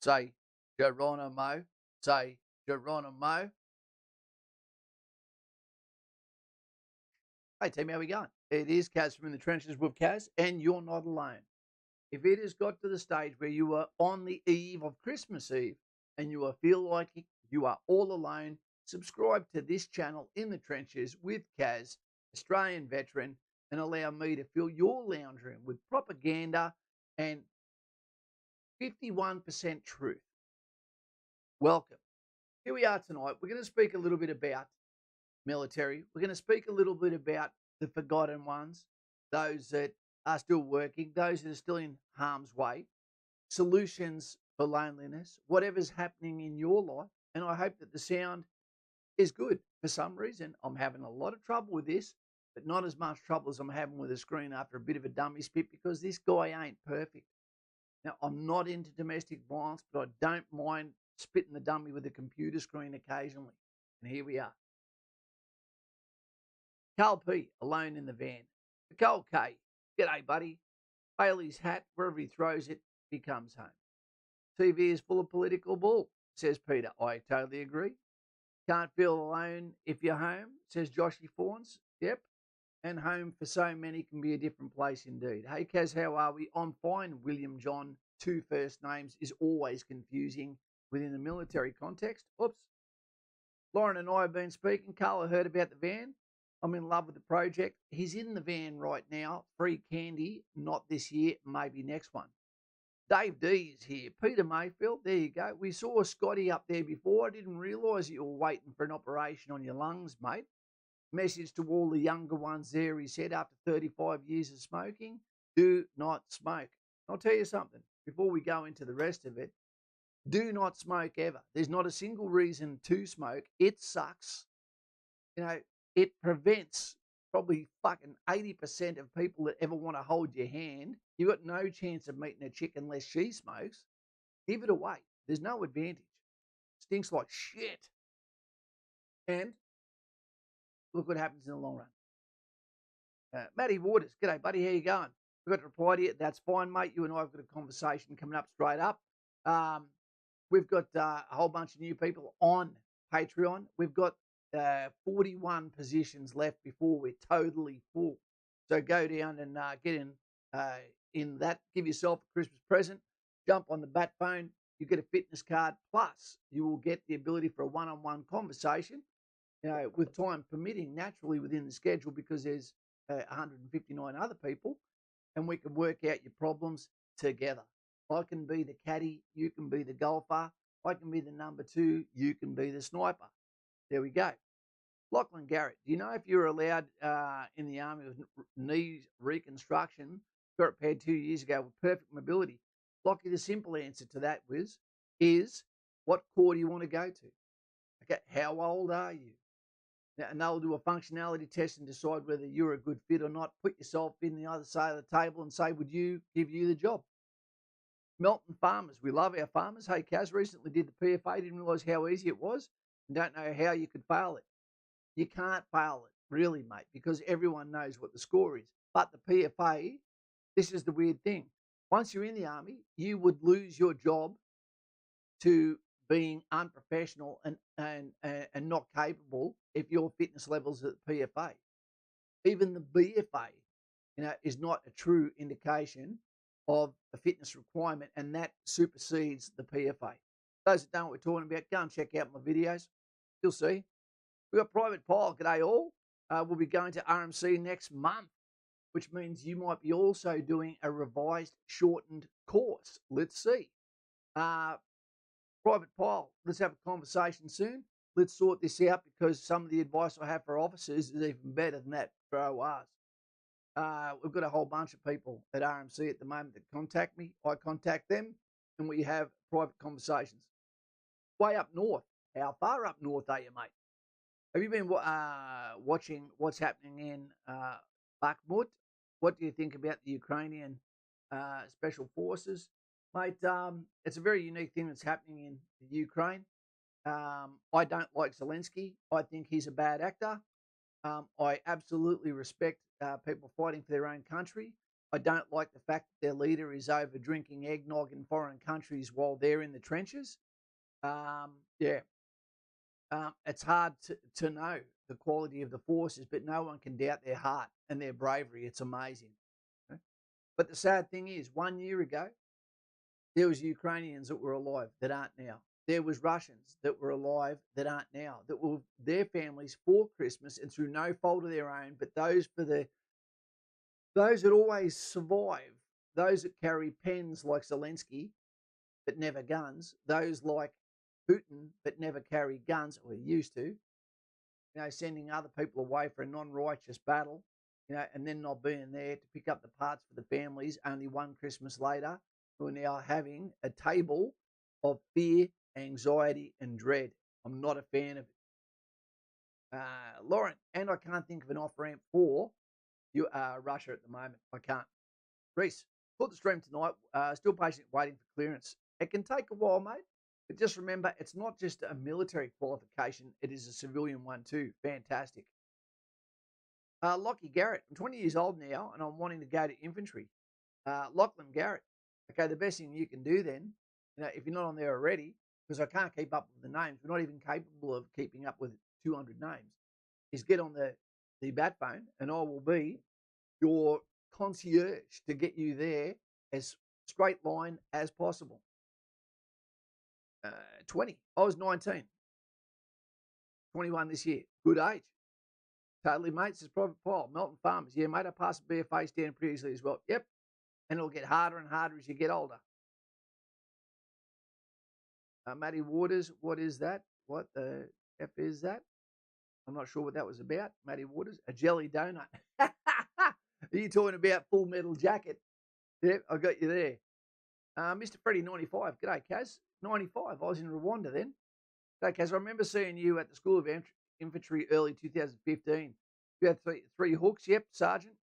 Say Geronimo. Say Geronimo. Hey, team, how we going? It is Kaz from In the Trenches with Kaz, and you're not alone. If it has got to the stage where you are on the eve of Christmas Eve and you feel like you are all alone, subscribe to this channel, In the Trenches with Kaz, Australian veteran, and allow me to fill your lounge room with propaganda and 51% truth. Welcome. Here we are tonight. We're going to speak a little bit about military. We're going to speak a little bit about the forgotten ones, those that are still working, those that are still in harm's way, solutions for loneliness, whatever's happening in your life. And I hope that the sound is good. For some reason, I'm having a lot of trouble with this, but not as much trouble as I'm having with the screen after a bit of a dummy spit because this guy ain't perfect. Now, I'm not into domestic violence, but I don't mind spitting the dummy with a computer screen occasionally. And here we are. Carl P, alone in the van. Nicole K, g'day, buddy. Bailey's hat, wherever he throws it, he comes home. TV is full of political bull, says Peter. I totally agree. Can't feel alone if you're home, says Joshy Fawns. Yep. And home for so many can be a different place indeed. Hey, Kaz, how are we? I'm fine. William John, two first names, is always confusing within the military context. Oops. Lauren and I have been speaking. Carla heard about the van. I'm in love with the project. He's in the van right now. Free candy, not this year, maybe next one. Dave D is here. Peter Mayfield, there you go. We saw Scotty up there before. I didn't realise you were waiting for an operation on your lungs, mate. Message to all the younger ones there, he said, after 35 years of smoking, do not smoke. I'll tell you something, before we go into the rest of it, do not smoke ever. There's not a single reason to smoke. It sucks. You know, it prevents probably fucking 80% of people that ever want to hold your hand. You've got no chance of meeting a chick unless she smokes. Give it away. There's no advantage. Stinks like shit. And look what happens in the long run. Matty Waters, g'day, buddy. How you going? We've got to reply to you. That's fine, mate. You and I have got a conversation coming up straight up. We've got a whole bunch of new people on Patreon. We've got 41 positions left before we're totally full. So go down and get in that. Give yourself a Christmas present. Jump on the bat phone. You get a fitness card. Plus, you will get the ability for a one-on-one conversation, with time permitting, naturally within the schedule, because there's 159 other people, and we can work out your problems together. I can be the caddy. You can be the golfer. I can be the number two. You can be the sniper. There we go. Lachlan Garrett, do you know if you're allowed in the Army with knee reconstruction, got repaired 2 years ago with perfect mobility? Lockie, the simple answer to that is what corps do you want to go to? Okay, how old are you? And they'll do a functionality test and decide whether you're a good fit or not. Put yourself in the other side of the table and say, would you give you the job? Melton Farmers, we love our farmers. Hey, Kaz, recently did the PFA, didn't realise how easy it was, and don't know how you could fail it. You can't fail it, really, mate, because everyone knows what the score is. But the PFA, this is the weird thing. Once you're in the Army, you would lose your job to being unprofessional and not capable if your fitness levels at the PFA. Even the BFA, is not a true indication of a fitness requirement, and that supersedes the PFA. Those that don't know what we're talking about, go and check out my videos. You'll see. We've got Private Pile. G'day all. We'll be going to RMC next month, which means you might be also doing a revised, shortened course. Let's see. Private Pile, let's have a conversation soon. Let's sort this out, because some of the advice I have for officers is even better than that for ORs. We've got a whole bunch of people at RMC at the moment that contact me. I contact them, and we have private conversations. Way up north. How far up north are you, mate? Have you been watching what's happening in Bakhmut? What do you think about the Ukrainian special forces? Mate, it's a very unique thing that's happening in Ukraine. I don't like Zelensky. I think he's a bad actor. I absolutely respect people fighting for their own country. I don't like the fact that their leader is over drinking eggnog in foreign countries while they're in the trenches. Yeah, it's hard to know the quality of the forces, but no one can doubt their heart and their bravery. It's amazing. Okay? But the sad thing is, 1 year ago, there was Ukrainians that were alive that aren't now. There was Russians that were alive that aren't now, that were their families for Christmas and through no fault of their own, but those that always survive, those that carry pens like Zelensky but never guns, those like Putin but never carry guns, or used to, sending other people away for a non-righteous battle, and then not being there to pick up the parts for the families only one Christmas later, who are now having a table of fear, anxiety, and dread. I'm not a fan of it. Lauren, and I can't think of an off-ramp for Russia at the moment. I can't. Reese, put the stream tonight. Still patient waiting for clearance. It can take a while, mate. But just remember, it's not just a military qualification, it is a civilian one too. Fantastic. Lockie Garrett, I'm 20 years old now and I'm wanting to go to infantry. Lachlan Garrett, okay, the best thing you can do then, if you're not on there already, because I can't keep up with the names, we're not even capable of keeping up with 200 names, is get on the bat phone and I will be your concierge to get you there as straight line as possible. 20. I was 19. 21 this year. Good age. Totally, mate. Says Private Paul. Melton Farmers. Yeah, mate, I passed the BFA stand pretty easily as well. Yep. And it'll get harder and harder as you get older. Matty Waters, what is that? What the F is that? I'm not sure what that was about. Matty Waters. A jelly donut. Are you talking about Full Metal Jacket? Yep, I got you there. Mr. Freddie 95. G'day, Kaz. 95. I was in Rwanda then. G'day, Kaz. I remember seeing you at the School of Infantry early 2015. You had three hooks. Yep, Sergeant.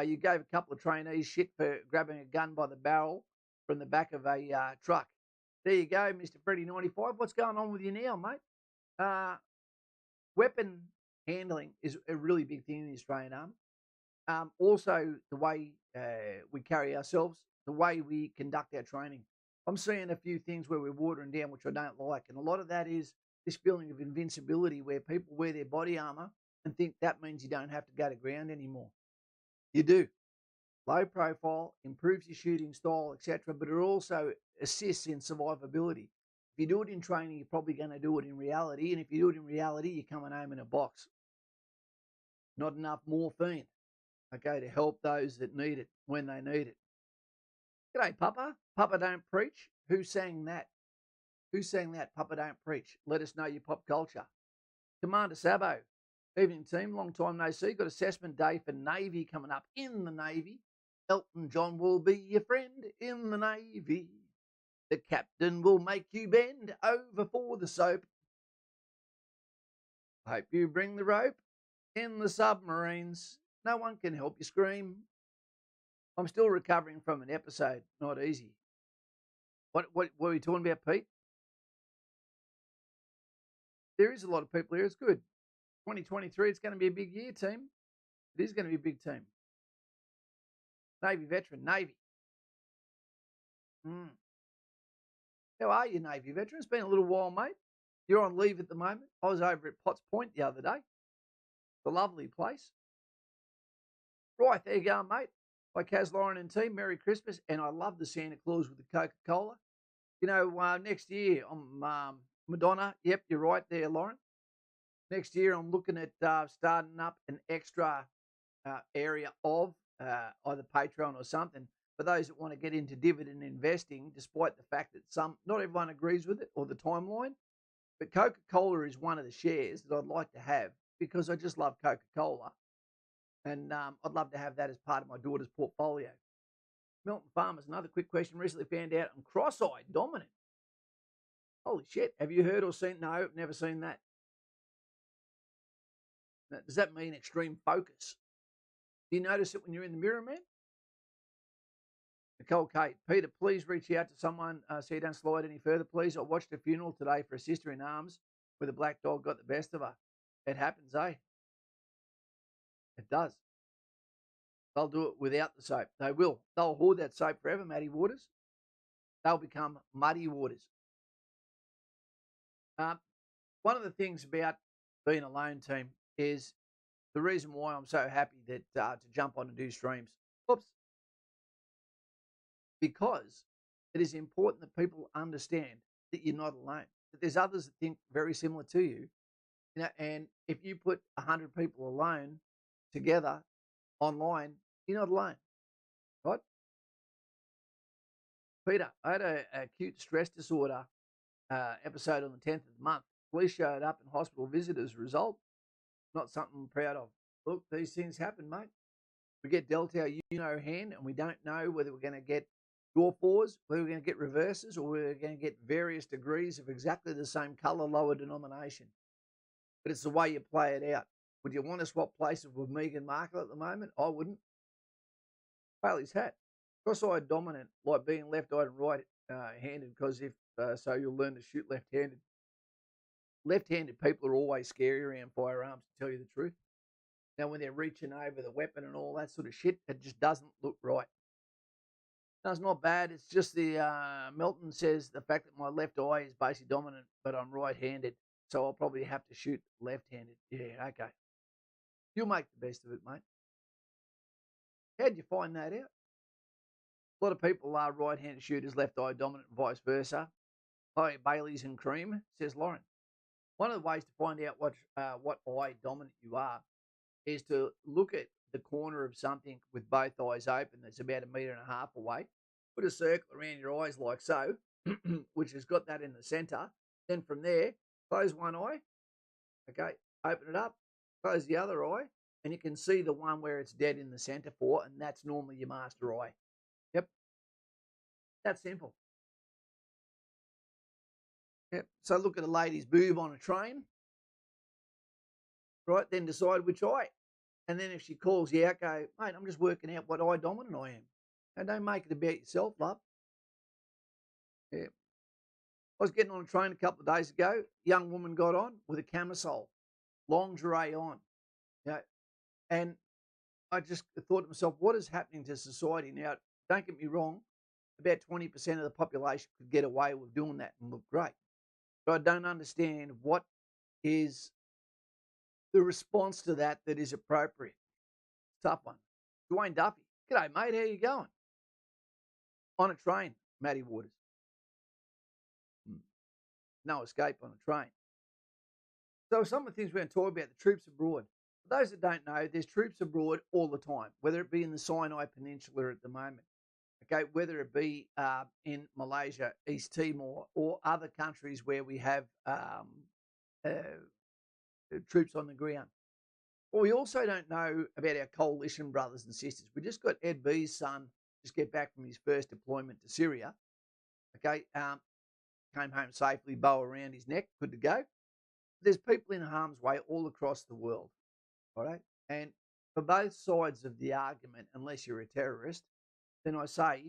You gave a couple of trainees shit for grabbing a gun by the barrel from the back of a truck. There you go, Mr. Freddie 95. What's going on with you now, mate? Weapon handling is a really big thing in the Australian Army. Also, the way we carry ourselves, the way we conduct our training. I'm seeing a few things where we're watering down, which I don't like. And a lot of that is this feeling of invincibility where people wear their body armor and think that means you don't have to go to ground anymore. You do. Low profile, improves your shooting style, etc., but it also assists in survivability. If you do it in training, you're probably going to do it in reality. And if you do it in reality, you're coming home in a box. Not enough morphine, okay, to help those that need it when they need it. G'day, Papa. Papa Don't Preach. Who sang that? Who sang that? Papa Don't Preach. Let us know your pop culture. Commander Sabo. Evening, team. Long time no see. Got assessment day for Navy coming up. In the Navy, Elton John will be your friend in the Navy. The captain will make you bend over for the soap. Hope you bring the rope in the submarines. No one can help you scream. I'm still recovering from an episode. Not easy. What were we talking about, Pete? There is a lot of people here. It's good. 2023, it's going to be a big year, team. It is going to be a big team. Navy veteran, Navy. How are you, Navy veteran? It's been a little while, mate. You're on leave at the moment. I was over at Potts Point the other day. It's a lovely place. Right, there you go, mate. By Kaz, Lauren and team, Merry Christmas. And I love the Santa Claus with the Coca-Cola. Next year, I'm Madonna. Yep, you're right there, Lauren. Next year, I'm looking at starting up an extra area of either Patreon or something for those that want to get into dividend investing, despite the fact that not everyone agrees with it or the timeline. But Coca-Cola is one of the shares that I'd like to have because I just love Coca-Cola. And I'd love to have that as part of my daughter's portfolio. Milton Farmers, another quick question. Recently found out I'm cross-eyed dominant. Holy shit. Have you heard or seen? No, never seen that. Now, does that mean extreme focus? Do you notice it when you're in the mirror, man? Nicole Kate, Peter, please reach out to someone so you don't slide any further, please. I watched a funeral today for a sister in arms where the black dog got the best of her. It happens, eh? It does. They'll do it without the soap. They will. They'll hoard that soap forever, Matty Waters. They'll become muddy waters. One of the things about being a lone team is the reason why I'm so happy that to jump on and do streams. Oops. Because it is important that people understand that you're not alone. That there's others that think very similar to you. And if you put 100 people alone together online, you're not alone, right? Peter, I had a acute stress disorder episode on the 10th of the month. Police showed up in hospital visit as a result. Not something I'm proud of. Look, these things happen, mate. We get dealt our hand and we don't know whether we're going to get draw fours, whether we're going to get reverses, or we're going to get various degrees of exactly the same colour, lower denomination. But it's the way you play it out. Would you want to swap places with Meghan Markle at the moment? I wouldn't. Bailey's hat. Cross-eyed dominant, like being left-eyed and right-handed, because if so, you'll learn to shoot left-handed. Left-handed people are always scary around firearms, to tell you the truth. Now, when they're reaching over the weapon and all that sort of shit, it just doesn't look right. No, it's not bad. It's just the Melton says the fact that my left eye is basically dominant, but I'm right-handed, so I'll probably have to shoot left-handed. Yeah, okay. You'll make the best of it, mate. How'd you find that out? A lot of people are right-handed shooters, left eye dominant, and vice versa. Hi, Baileys and cream, says Lauren. One of the ways to find out what eye dominant you are is to look at the corner of something with both eyes open that's about 1.5 meters away. Put a circle around your eyes like so, which has got that in the centre. Then from there, close one eye. Okay, open it up, close the other eye, and you can see the one where it's dead in the centre for, and that's normally your master eye. Yep, that's simple. Yep. So look at a lady's boob on a train, right? Then decide which eye. And then if she calls you out, go, mate, I'm just working out what eye dominant I am. And don't make it about yourself, love. Yeah. I was getting on a train a couple of days ago. A young woman got on with a camisole, lingerie on. And I just thought to myself, what is happening to society now? Don't get me wrong, about 20% of the population could get away with doing that and look great. But I don't understand what is the response to that is appropriate. Tough one. Dwayne Duffy. G'day, mate. How you going? On a train, Matty Waters. No escape on a train. So some of the things we're going to talk about, the troops abroad. For those that don't know, there's troops abroad all the time, whether it be in the Sinai Peninsula at the moment, okay, whether it be in Malaysia, East Timor, or other countries where we have troops on the ground. Well, we also don't know about our coalition brothers and sisters. We just got Ed B's son just get back from his first deployment to Syria. Okay, came home safely, bow around his neck, good to go. There's people in harm's way all across the world, all right? And for both sides of the argument, unless you're a terrorist, then I say,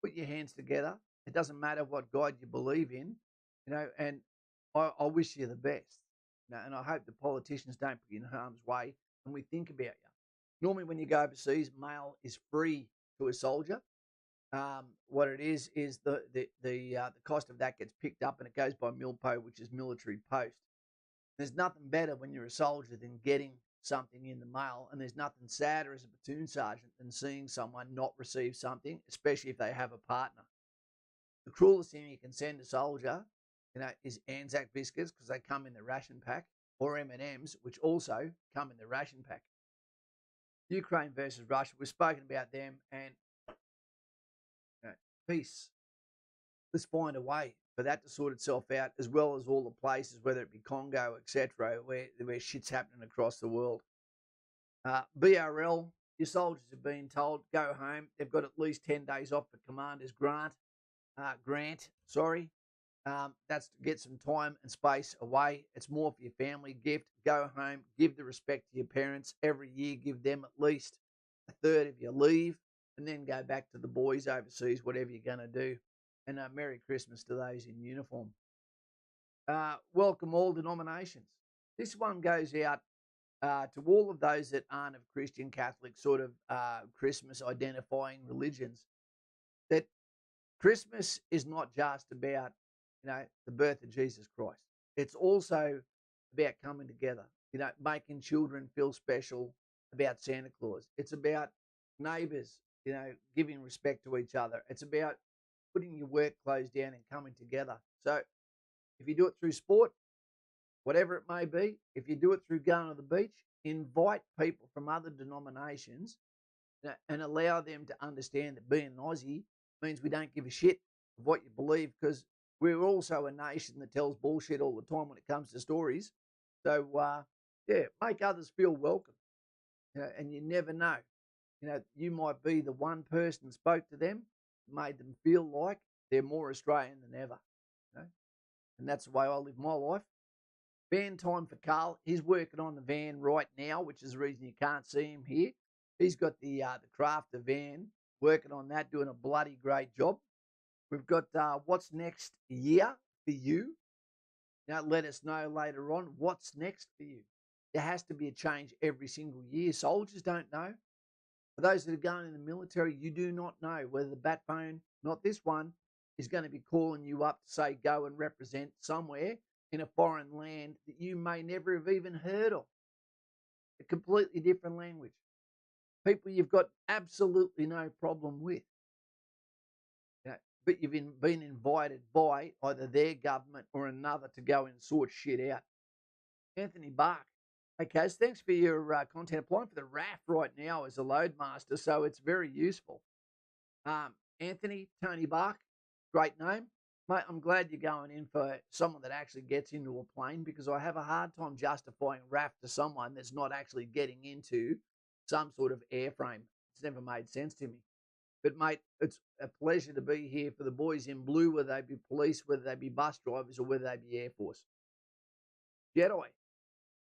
put your hands together. It doesn't matter what God you believe in, and I wish you the best. And I hope the politicians don't put you in harm's way and we think about you. Normally when you go overseas, mail is free to a soldier. What it is the cost of that gets picked up and it goes by milpo, which is military post. There's nothing better when you're a soldier than getting something in the mail, and there's nothing sadder as a platoon sergeant than seeing someone not receive something, especially if they have a partner. The cruelest thing you can send a soldier, is Anzac biscuits because they come in the ration pack, or M&Ms, which also come in the ration pack. Ukraine versus Russia, we've spoken about them, and peace. Let's find a way for that to sort itself out, as well as all the places, whether it be Congo, etc., where shit's happening across the world. BRL, your soldiers have been told, go home. They've got at least 10 days off for Commander's Grant. That's to get some time and space away. It's more for your family gift. Go home, give the respect to your parents. Every year, give them at least a third of your leave, and then go back to the boys overseas, whatever you're going to do. And Merry Christmas to those in uniform. Welcome all denominations. This one goes out To all of those that aren't of Christian, Catholic, sort of Christmas identifying religions, that Christmas is not just about, the birth of Jesus Christ. It's also about coming together, making children feel special about Santa Claus. It's about neighbors, giving respect to each other. It's about putting your work clothes down and coming together. So if you do it through sport, whatever it may be, if you do it through going to the beach, invite people from other denominations and allow them to understand that being an Aussie means we don't give a shit of what you believe, because we're also a nation that tells bullshit all the time when it comes to stories. So, make others feel welcome. And you never know. You might be the one person that spoke to them, made them feel like they're more Australian than ever. And that's the way I live my life. Van time for Carl. He's working on the van right now, which is the reason you can't see him here. He's got the crafter van, working on that, doing a bloody great job. We've got what's next year for you. Now, let us know later on what's next for you. There has to be a change every single year. Soldiers don't know. For those that are going in the military, you do not know whether the bat phone, not this one, is going to be calling you up to say go and represent somewhere in a foreign land that you may never have even heard of. A completely different language. People you've got absolutely no problem with. But you've been invited by either their government or another to go and sort shit out. Anthony Bark. Hey, Kaz, thanks for your content. Applying for the RAF right now as a loadmaster, so it's very useful. Anthony, Tony Bark, great name. Mate, I'm glad you're going in for someone that actually gets into a plane, because I have a hard time justifying RAF to someone that's not actually getting into some sort of airframe. It's never made sense to me. But, mate, it's a pleasure to be here for the boys in blue, whether they be police, whether they be bus drivers, or whether they be Air Force. Jedi.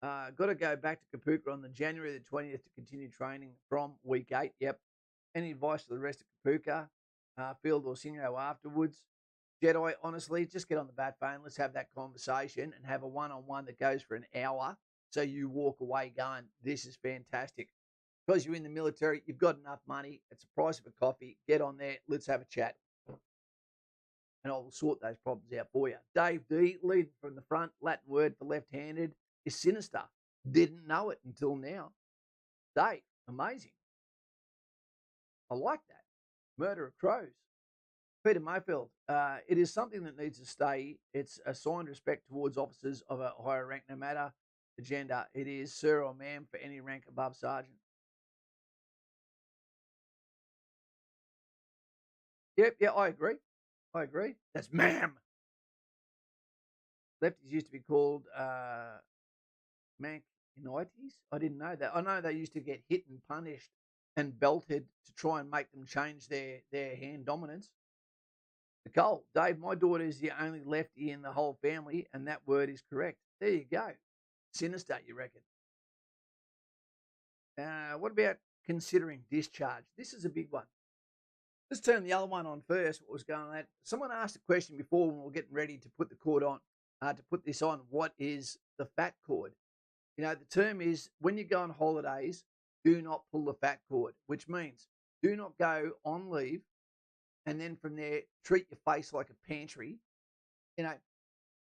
Got to go back to Kapooka on the January the 20th to continue training from week 8. Yep. Any advice to the rest of Kapooka, Field or Singo afterwards? Jedi, honestly, just get on the bat phone. Let's have that conversation and have a one-on-one that goes for an hour, so you walk away going, this is fantastic. Because you're in the military, you've got enough money. It's the price of a coffee. Get on there. Let's have a chat. And I will sort those problems out for you. Dave D, leading from the front, Latin word for left-handed, is sinister. Didn't know it until now. Dave, amazing. I like that. Murder of crows. Peter Mayfield, it is something that needs to stay. It's a signed respect towards officers of a higher rank, no matter the gender. It is sir or ma'am for any rank above sergeant. Yep, yeah, I agree. That's ma'am. Lefties used to be called Mancunites. I didn't know that. I know they used to get hit and punished and belted to try and make them change their hand dominance. Nicole, Dave, my daughter is the only lefty in the whole family, and that word is correct. There you go. Sinister, you reckon? What about considering discharge? This is a big one. Let's turn the other one on first. What was going on? Someone asked a question before when we were getting ready to put the cord on, to put this on. What is the fat cord? The term is when you go on holidays, do not pull the fat cord, which means do not go on leave and then from there treat your face like a pantry,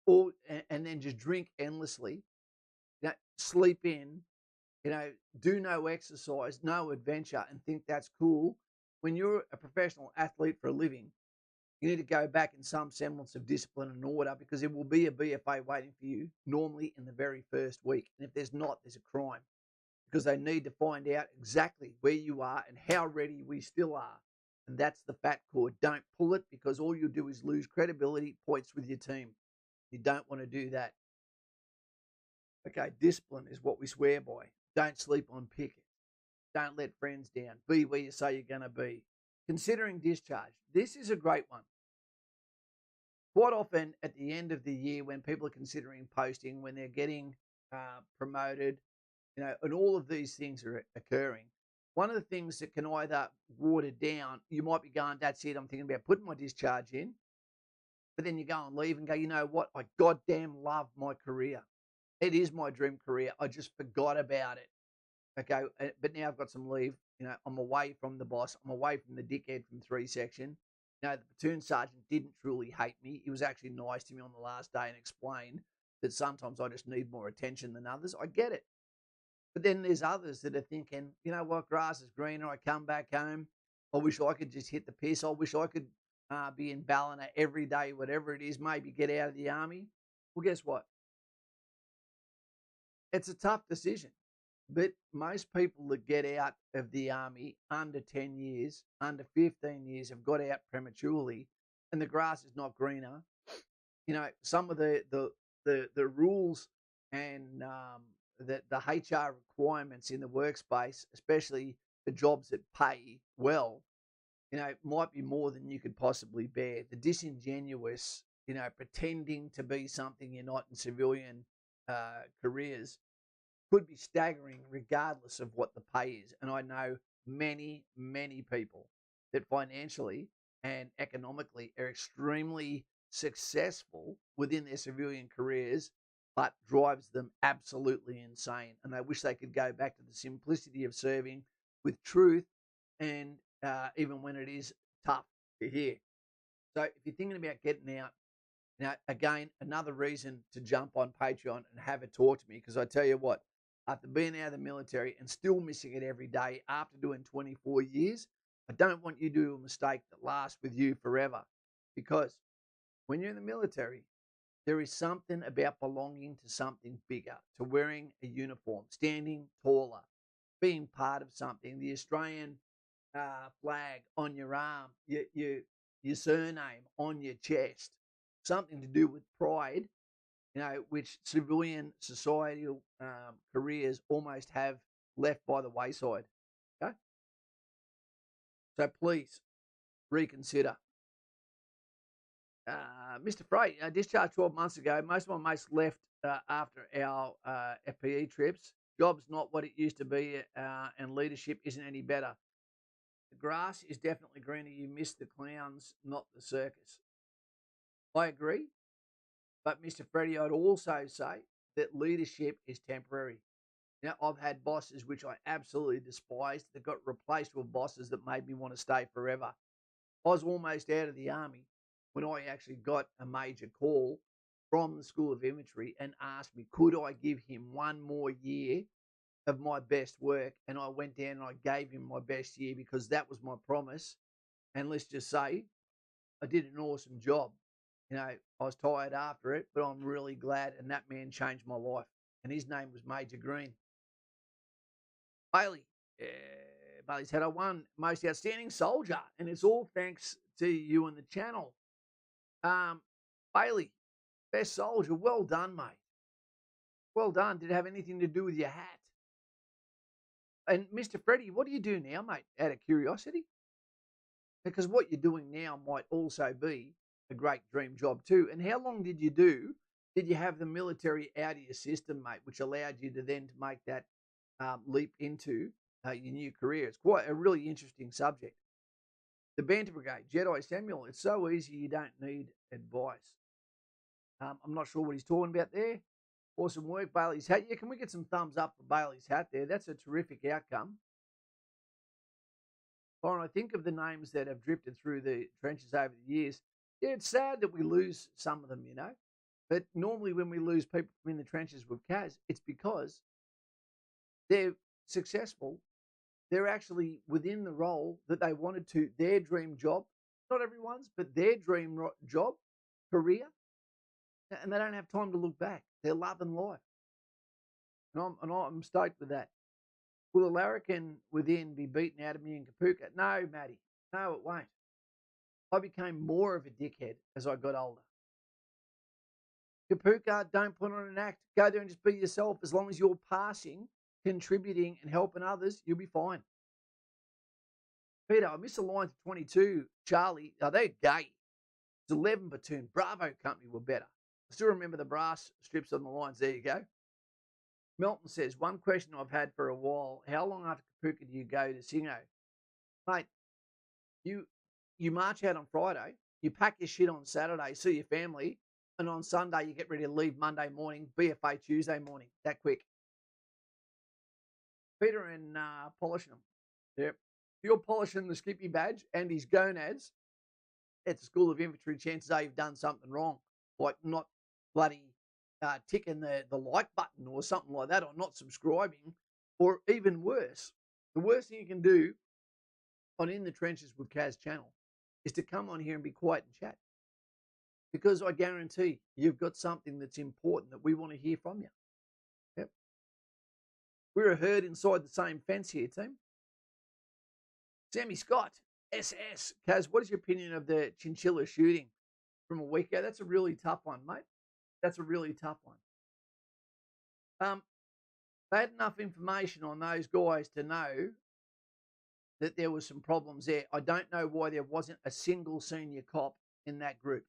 or and then just drink endlessly, sleep in, do no exercise, no adventure, and think that's cool. When you're a professional athlete for a living, you need to go back in some semblance of discipline and order, because there will be a BFA waiting for you, normally in the very first week. And if there's not, there's a crime, because they need to find out exactly where you are and how ready we still are. And that's the fat cord. Don't pull it, because all you'll do is lose credibility, points with your team. You don't want to do that. Okay, discipline is what we swear by. Don't sleep on picket. Don't let friends down. Be where you say you're going to be. Considering discharge. This is a great one. Quite often at the end of the year, when people are considering posting, when they're getting promoted, and all of these things are occurring, one of the things that can either water down, you might be going, that's it, I'm thinking about putting my discharge in. But then you go and leave and go, you know what? I goddamn love my career. It is my dream career. I just forgot about it. Okay, but now I've got some leave. I'm away from the boss. I'm away from the dickhead from 3 section. The platoon sergeant didn't truly hate me. He was actually nice to me on the last day and explained that sometimes I just need more attention than others. I get it. But then there's others that are thinking, you know what, grass is greener. I come back home. I wish I could just hit the piss. I wish I could be in Ballina every day, whatever it is, maybe get out of the army. Well, guess what? It's a tough decision. But most people that get out of the army under 10 years, under 15 years, have got out prematurely, and the grass is not greener. Some of the rules and the HR requirements in the workspace, especially for jobs that pay well, might be more than you could possibly bear. The disingenuous, pretending to be something you're not in civilian careers could be staggering regardless of what the pay is. And I know many, many people that financially and economically are extremely successful within their civilian careers, but drives them absolutely insane. And they wish they could go back to the simplicity of serving with truth, and even when it is tough to hear. So if you're thinking about getting out, again, another reason to jump on Patreon and have a talk to me, because I tell you what, after being out of the military and still missing it every day after doing 24 years, I don't want you to do a mistake that lasts with you forever. Because when you're in the military, there is something about belonging to something bigger, to wearing a uniform, standing taller, being part of something, the Australian flag on your arm, your surname on your chest, something to do with pride, which civilian societal careers almost have left by the wayside. Okay? So please reconsider. Mr. Frey, discharged 12 months ago. Most of my mates left after our FPE trips. Job's not what it used to be, and leadership isn't any better. The grass is definitely greener. You miss the clowns, not the circus. I agree. But Mr. Freddie, I'd also say that leadership is temporary. I've had bosses which I absolutely despised that got replaced with bosses that made me want to stay forever. I was almost out of the army when I actually got a major call from the School of Infantry and asked me, could I give him one more year of my best work? And I went down and I gave him my best year because that was my promise. And let's just say I did an awesome job. I was tired after it, but I'm really glad. And that man changed my life. And his name was Major Green. Bailey. Bailey said, I won most outstanding soldier. And it's all thanks to you and the channel. Bailey, best soldier. Well done, mate. Well done. Did it have anything to do with your hat? And Mr. Freddie, what do you do now, mate, out of curiosity? Because what you're doing now might also be a great dream job too. And how long did you do? Did you have the military out of your system, mate, which allowed you to then to make that leap into your new career? It's quite a really interesting subject. The Banter Brigade, Jedi Samuel, it's so easy you don't need advice. I'm not sure what he's talking about there. Awesome work, Bailey's hat. Yeah, can we get some thumbs up for Bailey's hat there? That's a terrific outcome. Lauren, I think of the names that have drifted through the trenches over the years. Yeah, it's sad that we lose some of them, But normally when we lose people in the trenches with Kaz, it's because they're successful. They're actually within the role that they wanted to, their dream job. Not everyone's, but their dream job, career. And they don't have time to look back. They're loving life. And I'm stoked with that. Will a larrikin within be beaten out of me in Kapooka? No, Matty. No, it won't. I became more of a dickhead as I got older. Kapooka, don't put on an act. Go there and just be yourself. As long as you're passing, contributing, and helping others, you'll be fine. Peter, I missed the line to 22. Charlie, they're gay. It's 11 platoon. Bravo Company were better. I still remember the brass strips on the lines. There you go. Melton says, one question I've had for a while. How long after Kapooka do you go to Singo? Mate, you march out on Friday. You pack your shit on Saturday, see your family. And on Sunday, you get ready to leave Monday morning, BFA Tuesday morning, that quick. Peter and polishing them. Yep. If you're polishing the Skippy badge and his gonads at the School of Infantry, chances are you've done something wrong, like not bloody ticking the like button or something like that, or not subscribing, or even worse. The worst thing you can do on In the Trenches with Kaz channel is to come on here and be quiet and chat. Because I guarantee you've got something that's important that we want to hear from you. Yep. We're a herd inside the same fence here, team. Sammy Scott, SS. Kaz, what is your opinion of the chinchilla shooting from a week ago? That's a really tough one, mate. That's a really tough one. They had enough information on those guys to know that there was some problems there. I don't know why there wasn't a single senior cop in that group.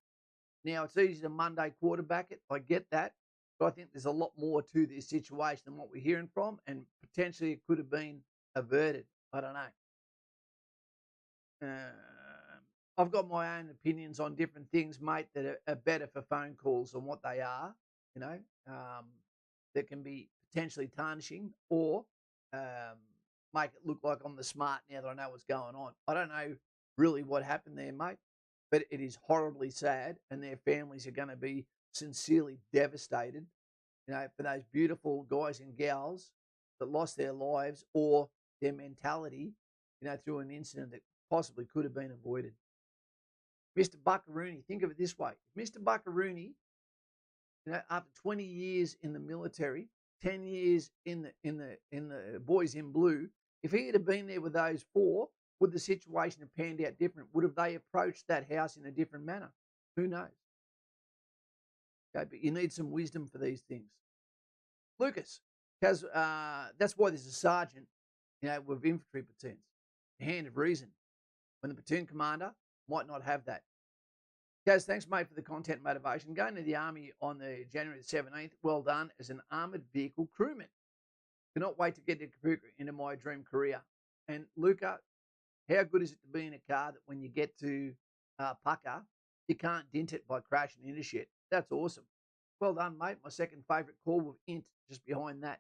Now, it's easy to Monday quarterback it. I get that. But I think there's a lot more to this situation than what we're hearing from, and potentially it could have been averted. I don't know. I've got my own opinions on different things, mate, that are better for phone calls than what they are, that can be potentially tarnishing or make it look like I'm the smart now that I know what's going on. I don't know really what happened there, mate, but it is horribly sad, and their families are going to be sincerely devastated, for those beautiful guys and gals that lost their lives or their mentality, through an incident that possibly could have been avoided. Mr. Buckaroony, think of it this way. Mr. Buckaroony, after 20 years in the military, 10 years in the boys in blue, if he had been there with those four, would the situation have panned out different? Would have they approached that house in a different manner? Who knows? Okay, but you need some wisdom for these things. Lucas, because that's why there's a sergeant, with infantry platoons, a hand of reason. When the platoon commander might not have that. Kaz, thanks, mate, for the content motivation. Going to the Army on the January the 17th, well done as an armoured vehicle crewman. Cannot wait to get to Kapooka into my dream career. And Luca, how good is it to be in a car that when you get to Pucka, you can't dent it by crashing into shit? That's awesome. Well done, mate. My second favourite call with int just behind that.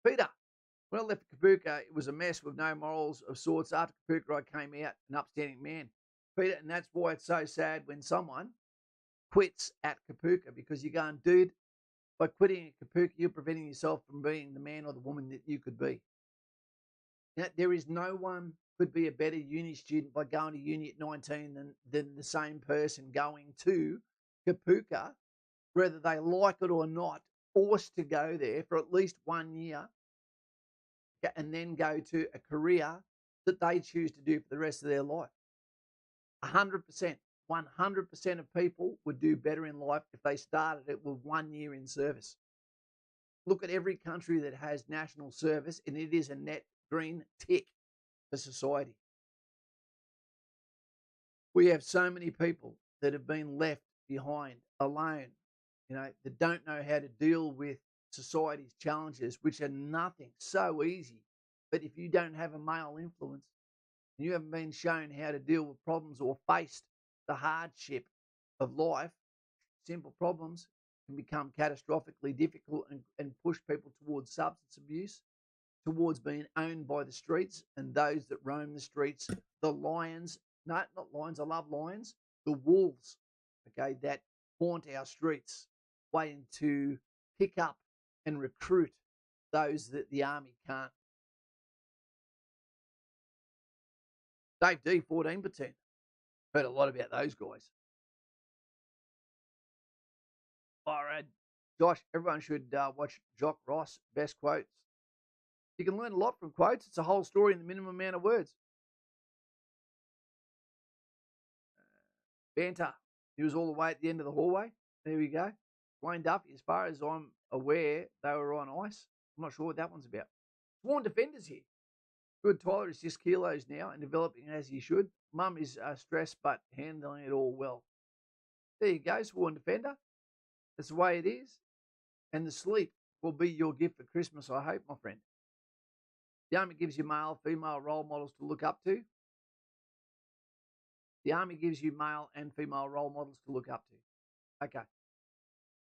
Peter, when I left Kapooka, it was a mess with no morals of sorts. After Kapooka, I came out an upstanding man. Peter, and that's why it's so sad when someone quits at Kapooka, because you're going, dude, by quitting at Kapooka, you're preventing yourself from being the man or the woman that you could be. Now, there is no one could be a better uni student by going to uni at 19 than the same person going to Kapooka, whether they like it or not, forced to go there for at least 1 year and then go to a career that they choose to do for the rest of their life. 100%, 100% of people would do better in life if they started it with 1 year in service. Look at every country that has national service, and it is a net green tick for society. We have so many people that have been left behind alone, that don't know how to deal with society's challenges, which are nothing, so easy. But if you don't have a male influence, and you haven't been shown how to deal with problems or faced the hardship of life, simple problems can become catastrophically difficult and push people towards substance abuse, towards being owned by the streets and those that roam the streets, the lions, no, not lions, I love lions, the wolves, okay, that haunt our streets, waiting to pick up and recruit those that the army can't. Dave D, 14%. Heard a lot about those guys. All right, Josh, everyone should watch Jock Ross, Best Quotes. You can learn a lot from quotes. It's a whole story in the minimum amount of words. Banter. He was all the way at the end of the hallway. There we go. Wayne Duffy, as far as I'm aware, they were on ice. I'm not sure what that one's about. Sworn defenders here. Good Tyler is 6 kilos now and developing as he should. Mum is stressed but handling it all well. There you go, sworn defender. That's the way it is. And the sleep will be your gift for Christmas, I hope, my friend. The Army gives you male, female role models to look up to. The Army gives you male and female role models to look up to. Okay.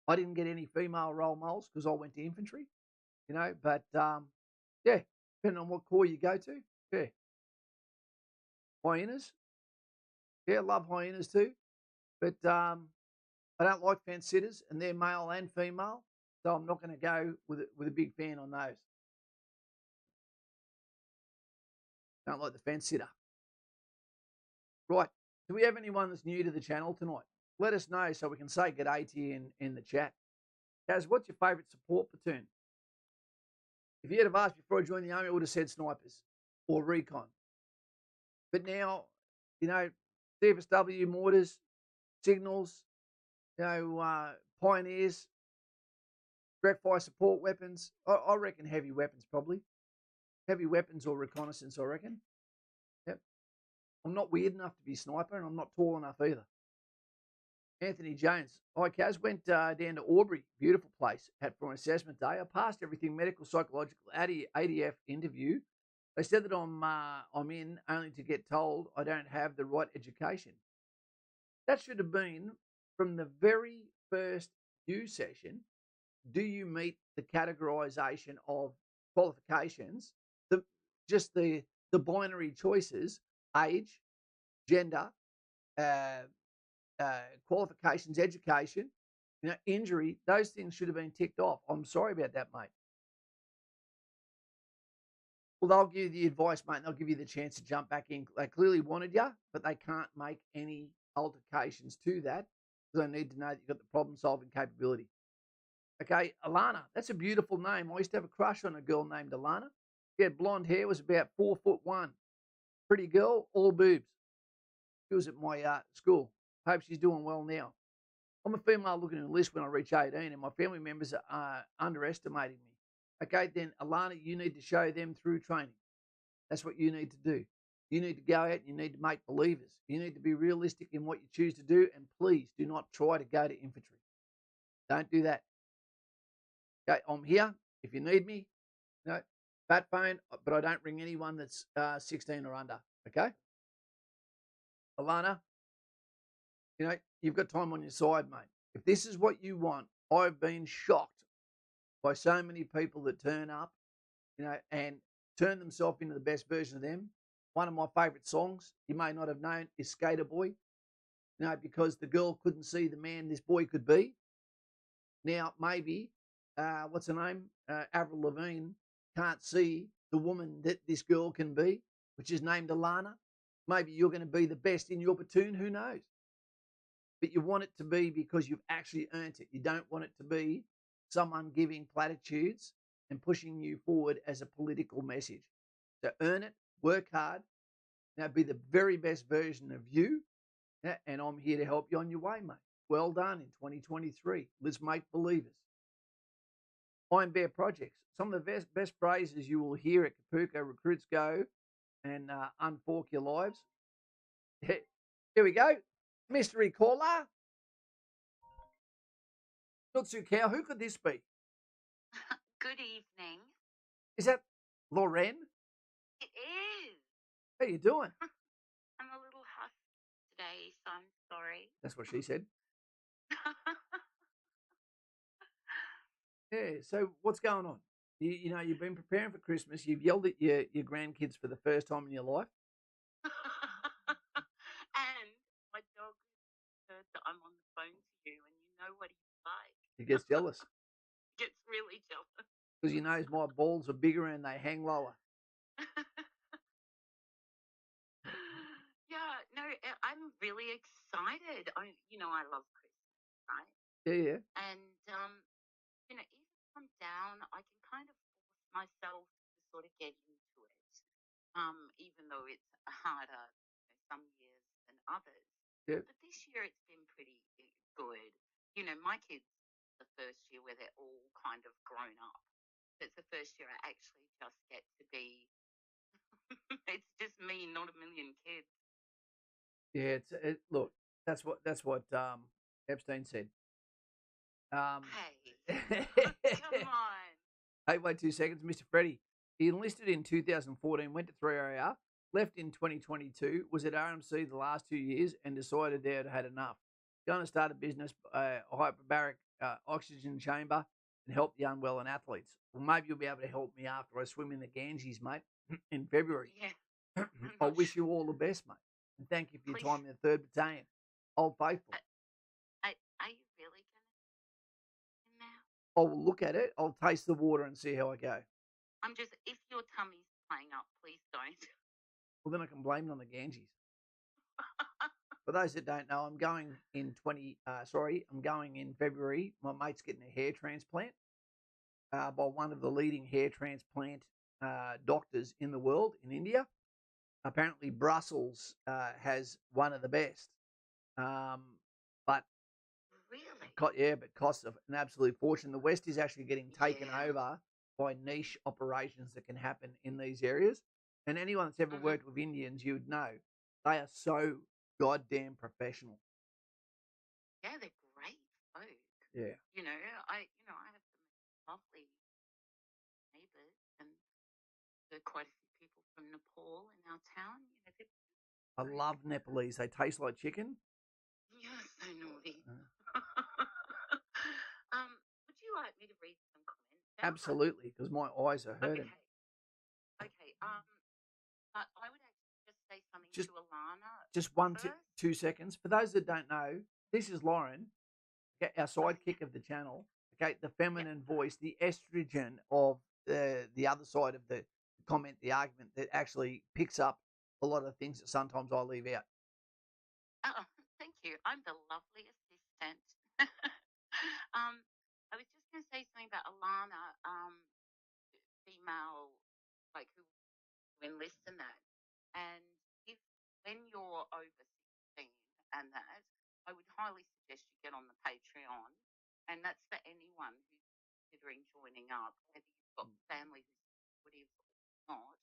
I didn't get any female role models because I went to infantry, but yeah, depending on what corps you go to, yeah. Hyenas, yeah, love hyenas too, but I don't like fence sitters, and they're male and female, so I'm not going to go with a big fan on those. Don't like the fence sitter. Right. Do we have anyone that's new to the channel tonight? Let us know so we can say good day to you in the chat. Kaz, what's your favourite support platoon? If you had have asked before I joined the army, I would have said snipers or recon. But now, CFSW, mortars, signals, pioneers, direct fire support weapons. I reckon heavy weapons probably. Heavy weapons or reconnaissance, I reckon. Yep. I'm not weird enough to be sniper, and I'm not tall enough either. Anthony Jones. Hi, Kaz. Went down to Aubrey. Beautiful place. For an assessment day. I passed everything medical, psychological, ADF interview. They said that I'm in only to get told I don't have the right education. That should have been from the very first U session. Do you meet the categorization of qualifications? The binary choices: age, gender, qualifications, education, injury. Those things should have been ticked off. I'm sorry about that, mate. Well, they'll give you the advice, mate, and they'll give you the chance to jump back in. They clearly wanted you, but they can't make any altercations to that because they need to know that you've got the problem-solving capability. Okay, Alana, that's a beautiful name. I used to have a crush on a girl named Alana. She had blonde hair, was about 4'1". Pretty girl, all boobs. She was at my school. Hope she's doing well now. I'm a female looking at a list when I reach 18, and my family members are underestimating me. Okay, then Alana, you need to show them through training. That's what you need to do. You need to go out and you need to make believers. You need to be realistic in what you choose to do, and please do not try to go to infantry. Don't do that. Okay, I'm here if you need me. Bat phone, but I don't ring anyone that's 16 or under. Okay, Alana, you've got time on your side, mate. If this is what you want, I've been shocked by so many people that turn up, and turn themselves into the best version of them. One of my favourite songs, you may not have known, is Skater Boy, because the girl couldn't see the man this boy could be. Now, maybe, what's her name? Avril Lavigne can't see the woman that this girl can be, which is named Alana. Maybe you're going to be the best in your platoon, who knows? But you want it to be because you've actually earned it. You don't want it to be someone giving platitudes and pushing you forward as a political message. So earn it, work hard, be the very best version of you, and I'm here to help you on your way, mate. Well done in 2023. Let's make believers. Iron Bear Projects. Some of the best phrases you will hear at Kapooka recruits go and unfork your lives. Here we go. Mystery caller. Nutsu Cow, who could this be? Good evening. Is that Lauren? It is. How you doing? I'm a little huffed today, so I'm sorry. That's what she said. Yeah, so what's going on? You've been preparing for Christmas. You've yelled at your grandkids for the first time in your life. And my dog heard that I'm on the phone to you, and you know what he's like. He gets jealous. Gets really jealous. Because he knows my balls are bigger and they hang lower. Yeah, no, I'm really excited. I love Christmas, right? Yeah. And even if I'm down, I can kind of force myself to sort of get into it. Even though it's harder some years than others. Yep. But this year it's been pretty good. My kids, the first year where they're all kind of grown up. It's the first year I actually just get to be, it's just me, not a million kids. Yeah, look, that's what Epstein said. Hey, come on. Hey, wait 2 seconds, Mr. Freddie. He enlisted in 2014, went to 3RR, left in 2022, was at RMC the last 2 years, and decided they had had enough. Going to start a business, a hyperbaric oxygen chamber, and help the unwell and athletes. Well, maybe you'll be able to help me after I swim in the Ganges, mate, in February. Yeah, I'm I not wish sure. you all the best, mate, and thank you for your Please, time in the 3rd Battalion. Old Faithful. are you really gonna now? I will look at it. I'll taste the water and see how I go. I'm just, if your tummy's playing up, please don't. Well, then I can blame it on the Ganges. For those that don't know, I'm going in I'm going in February. My mate's getting a hair transplant by one of the leading hair transplant doctors in the world in India. Apparently, Brussels has one of the best, but Really? but costs an absolute fortune. The West is actually getting taken Yeah. over by niche operations that can happen in these areas. And anyone that's ever Hmm. worked with Indians, you would know they are so goddamn professional. Yeah, they're great folk. Yeah. I have some lovely neighbours, and there are quite a few people from Nepal in our town. They're I very love Nepalese. They taste like chicken. You're so naughty. Uh, Would you like me to read some comments out? Absolutely, because my eyes are Okay. hurting. Okay. But I would actually just say something Just to Alana just one, first. 2 seconds. For those that don't know, this is Lauren, okay, our Oh, yeah. sidekick of the channel. Okay, the Yeah. feminine voice, the estrogen of the other side of the comment, the argument that actually picks up a lot of things that sometimes I leave out. Oh, thank you. I'm the lovely assistant. I was just going to say something about Alana, female, like who enlists in that. And if when you're over 16 and that, I would highly suggest you get on the Patreon. And that's for anyone who's considering joining up, whether you've got family who's supportive or not.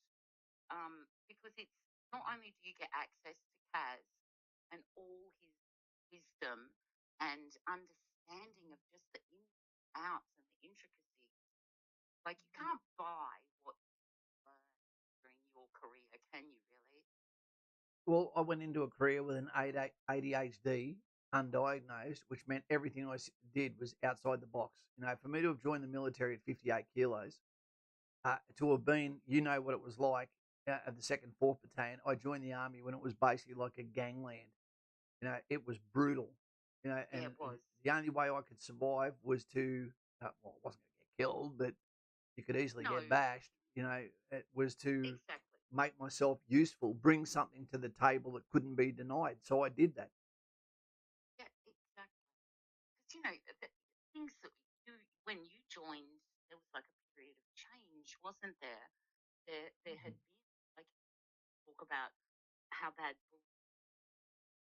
Because it's not only do you get access to Kaz and all his wisdom and understanding of just the ins and outs and the intricacies. Like you can't buy what you learn during your career, can you really? Well, I went into a career with an ADHD, undiagnosed, which meant everything I did was outside the box. For me to have joined the military at 58 kilos, to have been, what it was like at the 2nd, 4th Battalion. I joined the army when it was basically like a gangland. It was brutal. Yeah, And it was. the only way I could survive was to, well, I wasn't going to get killed, but you could easily No, get bashed. It was to exactly. make myself useful, bring something to the table that couldn't be denied. So I did that. Yeah, exactly. Because the things that you when you joined, there was like a period of change, wasn't there? There had been like talk about how bad bullying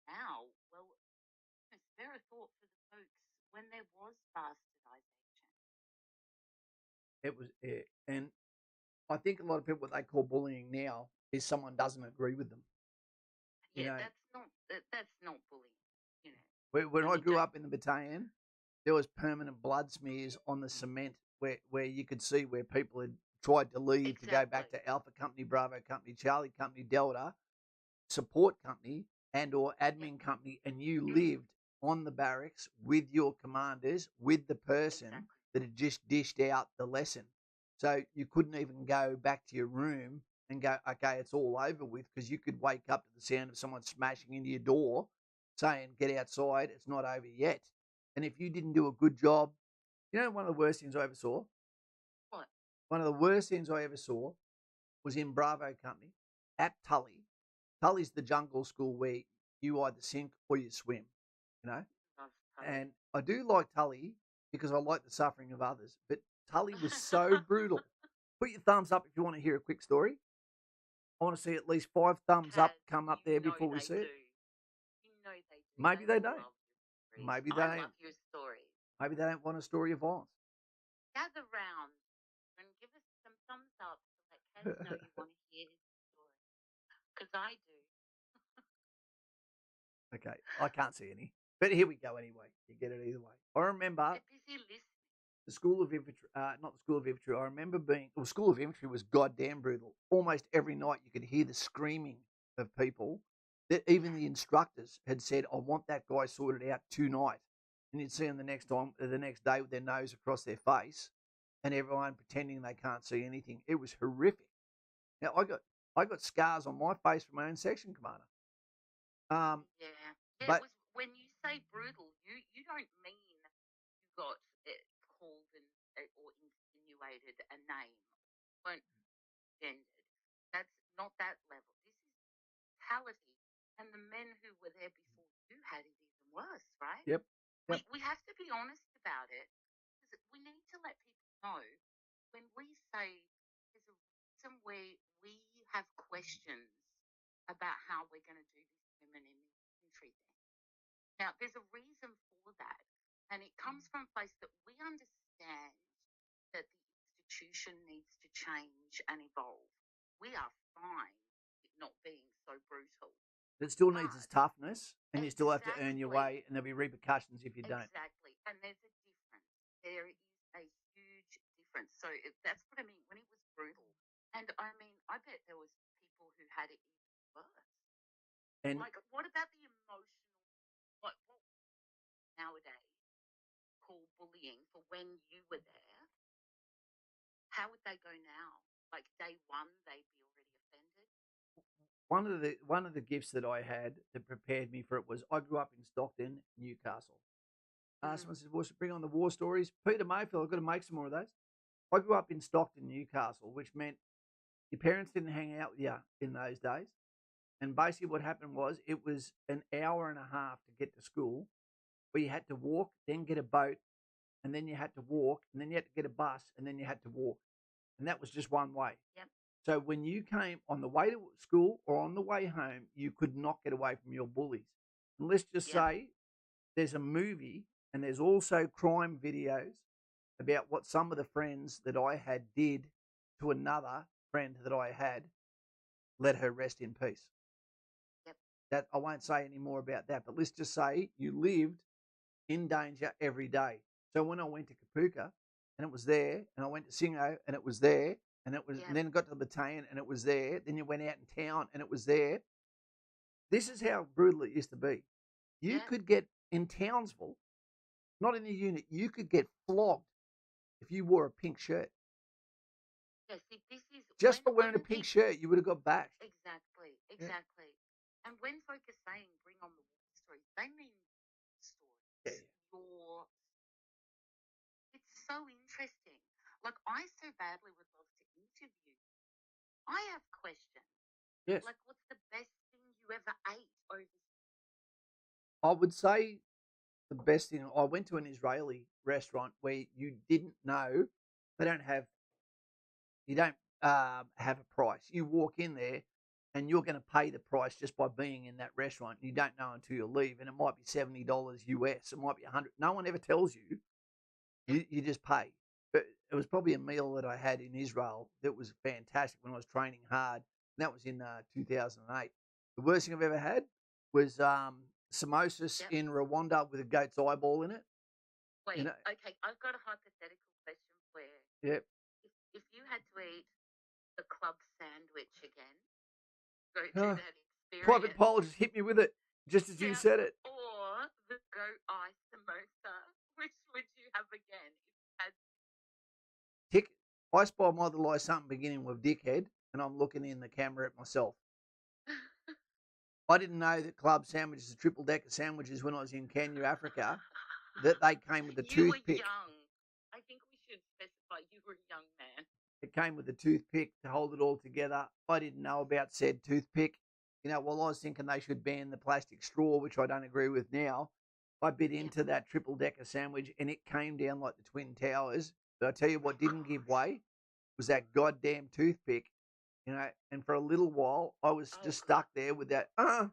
now. Well, spare a thought for the folks when there was bastardization. And I think a lot of people, what they call bullying now is someone doesn't agree with them. You Yeah, know, that's not bullying. You know, when I I mean, grew don't. up in the battalion, there was permanent blood smears on the cement where you could see where people had tried to leave to go Exactly. back to Alpha Company, Bravo Company, Charlie Company, Delta, support company and or Yep. admin company, and you lived on the barracks with your commanders, with the person Exactly. that had just dished out the lesson. So you couldn't even go back to your room and go, okay, it's all over with, because you could wake up to the sound of someone smashing into your door saying, get outside, it's not over yet. And if you didn't do a good job, one of the worst things I ever saw? What? One of the worst things I ever saw was in Bravo Company at Tully. Tully's the jungle school where you either sink or you swim, you know. Love Tully. And I do like Tully because I like the suffering of others, but Tully was so brutal. Put your thumbs up if you want to hear a quick story. I want to see at least 5 thumbs up Kaz, come up you there know before we they see it. do. You know they do. Maybe They they don't. love your stories. Maybe I they love your stories. maybe they don't want a story of violence. Gather round and give us some thumbs up to let Kaz know you want to hear his story. Because I do. Okay, I can't see any, but here we go anyway. You get it either way. I remember They're busy listening. the School of Infantry, not the School of Infantry. I remember School of Infantry was goddamn brutal. Almost every night you could hear the screaming of people that even the instructors had said, "I want that guy sorted out tonight," and you'd see them the next day with their nose across their face, and everyone pretending they can't see anything. It was horrific. Now I got scars on my face from my own section commander. Yeah. Yeah, it But was when you say brutal, you don't mean you got called or insinuated a name, weren't gendered. That's not that level. This is brutality, and the men who were there before you had it even worse, right? yep, yep. We have to be honest about it, because we need to let people know when we say there's a reason where we have questions about how we're going to do this women in this country. Now, there's a reason for that, and it comes from a place that we understand that the institution needs to change and evolve. We are fine with not being so brutal. It still needs its But toughness, and you still have to earn your exactly, way, and there'll be repercussions if you don't. exactly. And there's a difference. There is a huge difference. So that's what I mean when it was brutal. And I mean, I bet there was people who had it even worse. And Like, what about the emotional? What nowadays call bullying for when you were there? How would they go now? Like day one, they'd be already offended. one of the gifts that I had that prepared me for it was I grew up in Stockton, Newcastle. Mm. Someone says, "Well, bring on the war stories." Peter Mayfield, I've got to make some more of those. I grew up in Stockton, Newcastle, which meant your parents didn't hang out with you in those days. And basically, what happened was it was an hour and a half to get to school, where you had to walk, then get a boat, and then you had to walk, and then you had to get a bus, and then you had to walk. And that was just one way. Yep. So when you came on the way to school or on the way home, you could not get away from your bullies. And let's just Yep. say there's a movie and there's also crime videos about what some of the friends that I had did to another friend that I had. Let her rest in peace. Yep. That I won't say any more about that, but let's just say you lived in danger every day. So when I went to Kapooka and it was there, and I went to Singo and it was there, and it was, and Yep. then got to the battalion and it was there. Then you went out in town and it was there. This is how brutal it used to be. You Yep. could get in Townsville, not in a unit, you could get flogged if you wore a pink shirt. Yeah. See, this is Just for wearing a pink people. shirt, you would have got bashed. Exactly. Yeah. Exactly. And when folk are saying bring on the war stories, they mean stories. Yeah. Your It's so interesting. Like, I so badly would love to interview. I have questions. Yes. Like, what's the best thing you ever ate overseas? I would say the best thing, I went to an Israeli restaurant where you didn't know, they don't have, you don't have a price. You walk in there and you're going to pay the price just by being in that restaurant. You don't know until you leave, and it might be $70 US, it might be 100. No one ever tells you. You just pay. But it was probably a meal that I had in Israel that was fantastic when I was training hard. And that was in 2008. The worst thing I've ever had was samosas Yep. in Rwanda with a goat's eyeball in it. Wait, You know, okay, I've got a hypothetical question for you. yeah. If you had to eat the club sandwich again, go through Uh, that Private experience, Pole just hit me with it, just as you yeah, said it. or the goat eye samosa, which would you have again if you had? Tick. I spy my little eye something beginning with dickhead, and I'm looking in the camera at myself. I didn't know that club sandwiches are triple decker sandwiches when I was in Kenya, Africa, that they came with a You were toothpick. young. I think we should specify you were a young man. It came with a toothpick to hold it all together. I didn't know about said toothpick. You know, while I was thinking they should ban the plastic straw, which I don't agree with now, I bit Yep. into that triple decker sandwich and it came down like the Twin Towers. But I tell you what didn't give way was that goddamn toothpick. You know, and for a little while I was Oh, just God. stuck there with that You know,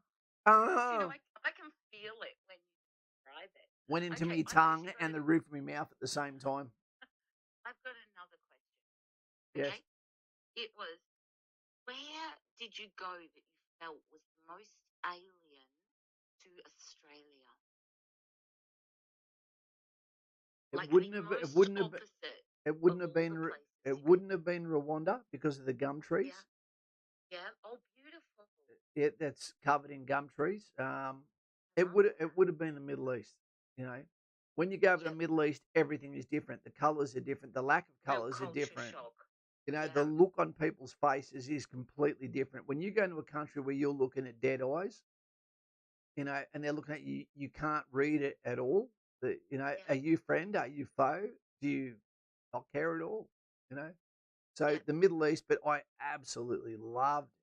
I can feel it when you describe it. went into Okay, me tongue and the roof of my mouth at the same time. I've got another question. Yes. Okay, it was, where did you go that you felt was the most alien to Australia? It Like the wouldn't have it most wouldn't have opposite it of wouldn't have all the been places it you've been. wouldn't have been Rwanda because of the gum Yeah, trees. yeah. Oh, beautiful. that's covered in gum trees. It Uh-huh. would have been the Middle East. You know, when you go over the Yep. Middle East, everything is different. The colours are different. The lack of Real colours are culture different. shock. You know, the Yeah. look on people's faces is completely different. When you go into a country where you're looking at dead eyes, you know, and they're looking at you, you can't read it at all. You know, Yeah. are you friend? Are you foe? Do you not care at all? You know, so Yeah. the Middle East, but I absolutely loved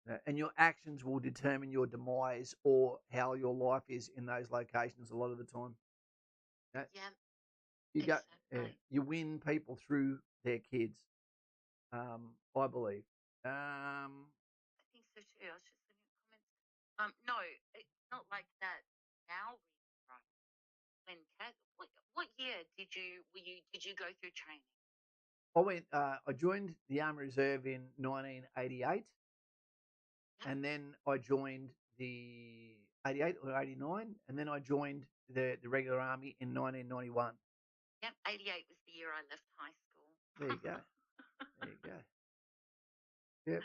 it. And your actions will determine your demise or how your life is in those locations a lot of the time. You know, Yeah. you go, Exactly. you win people through their kids. I believe. I think so too. I was just looking at comments. No, it's not like that now. Right. When Kat, what year did you go through training? I joined the Army Reserve in 1988, Yep. and then I joined the 88 or 89, and then I joined the regular army in 1991. Yep. 88 was the year I left high school. There you go. There you go. Yep.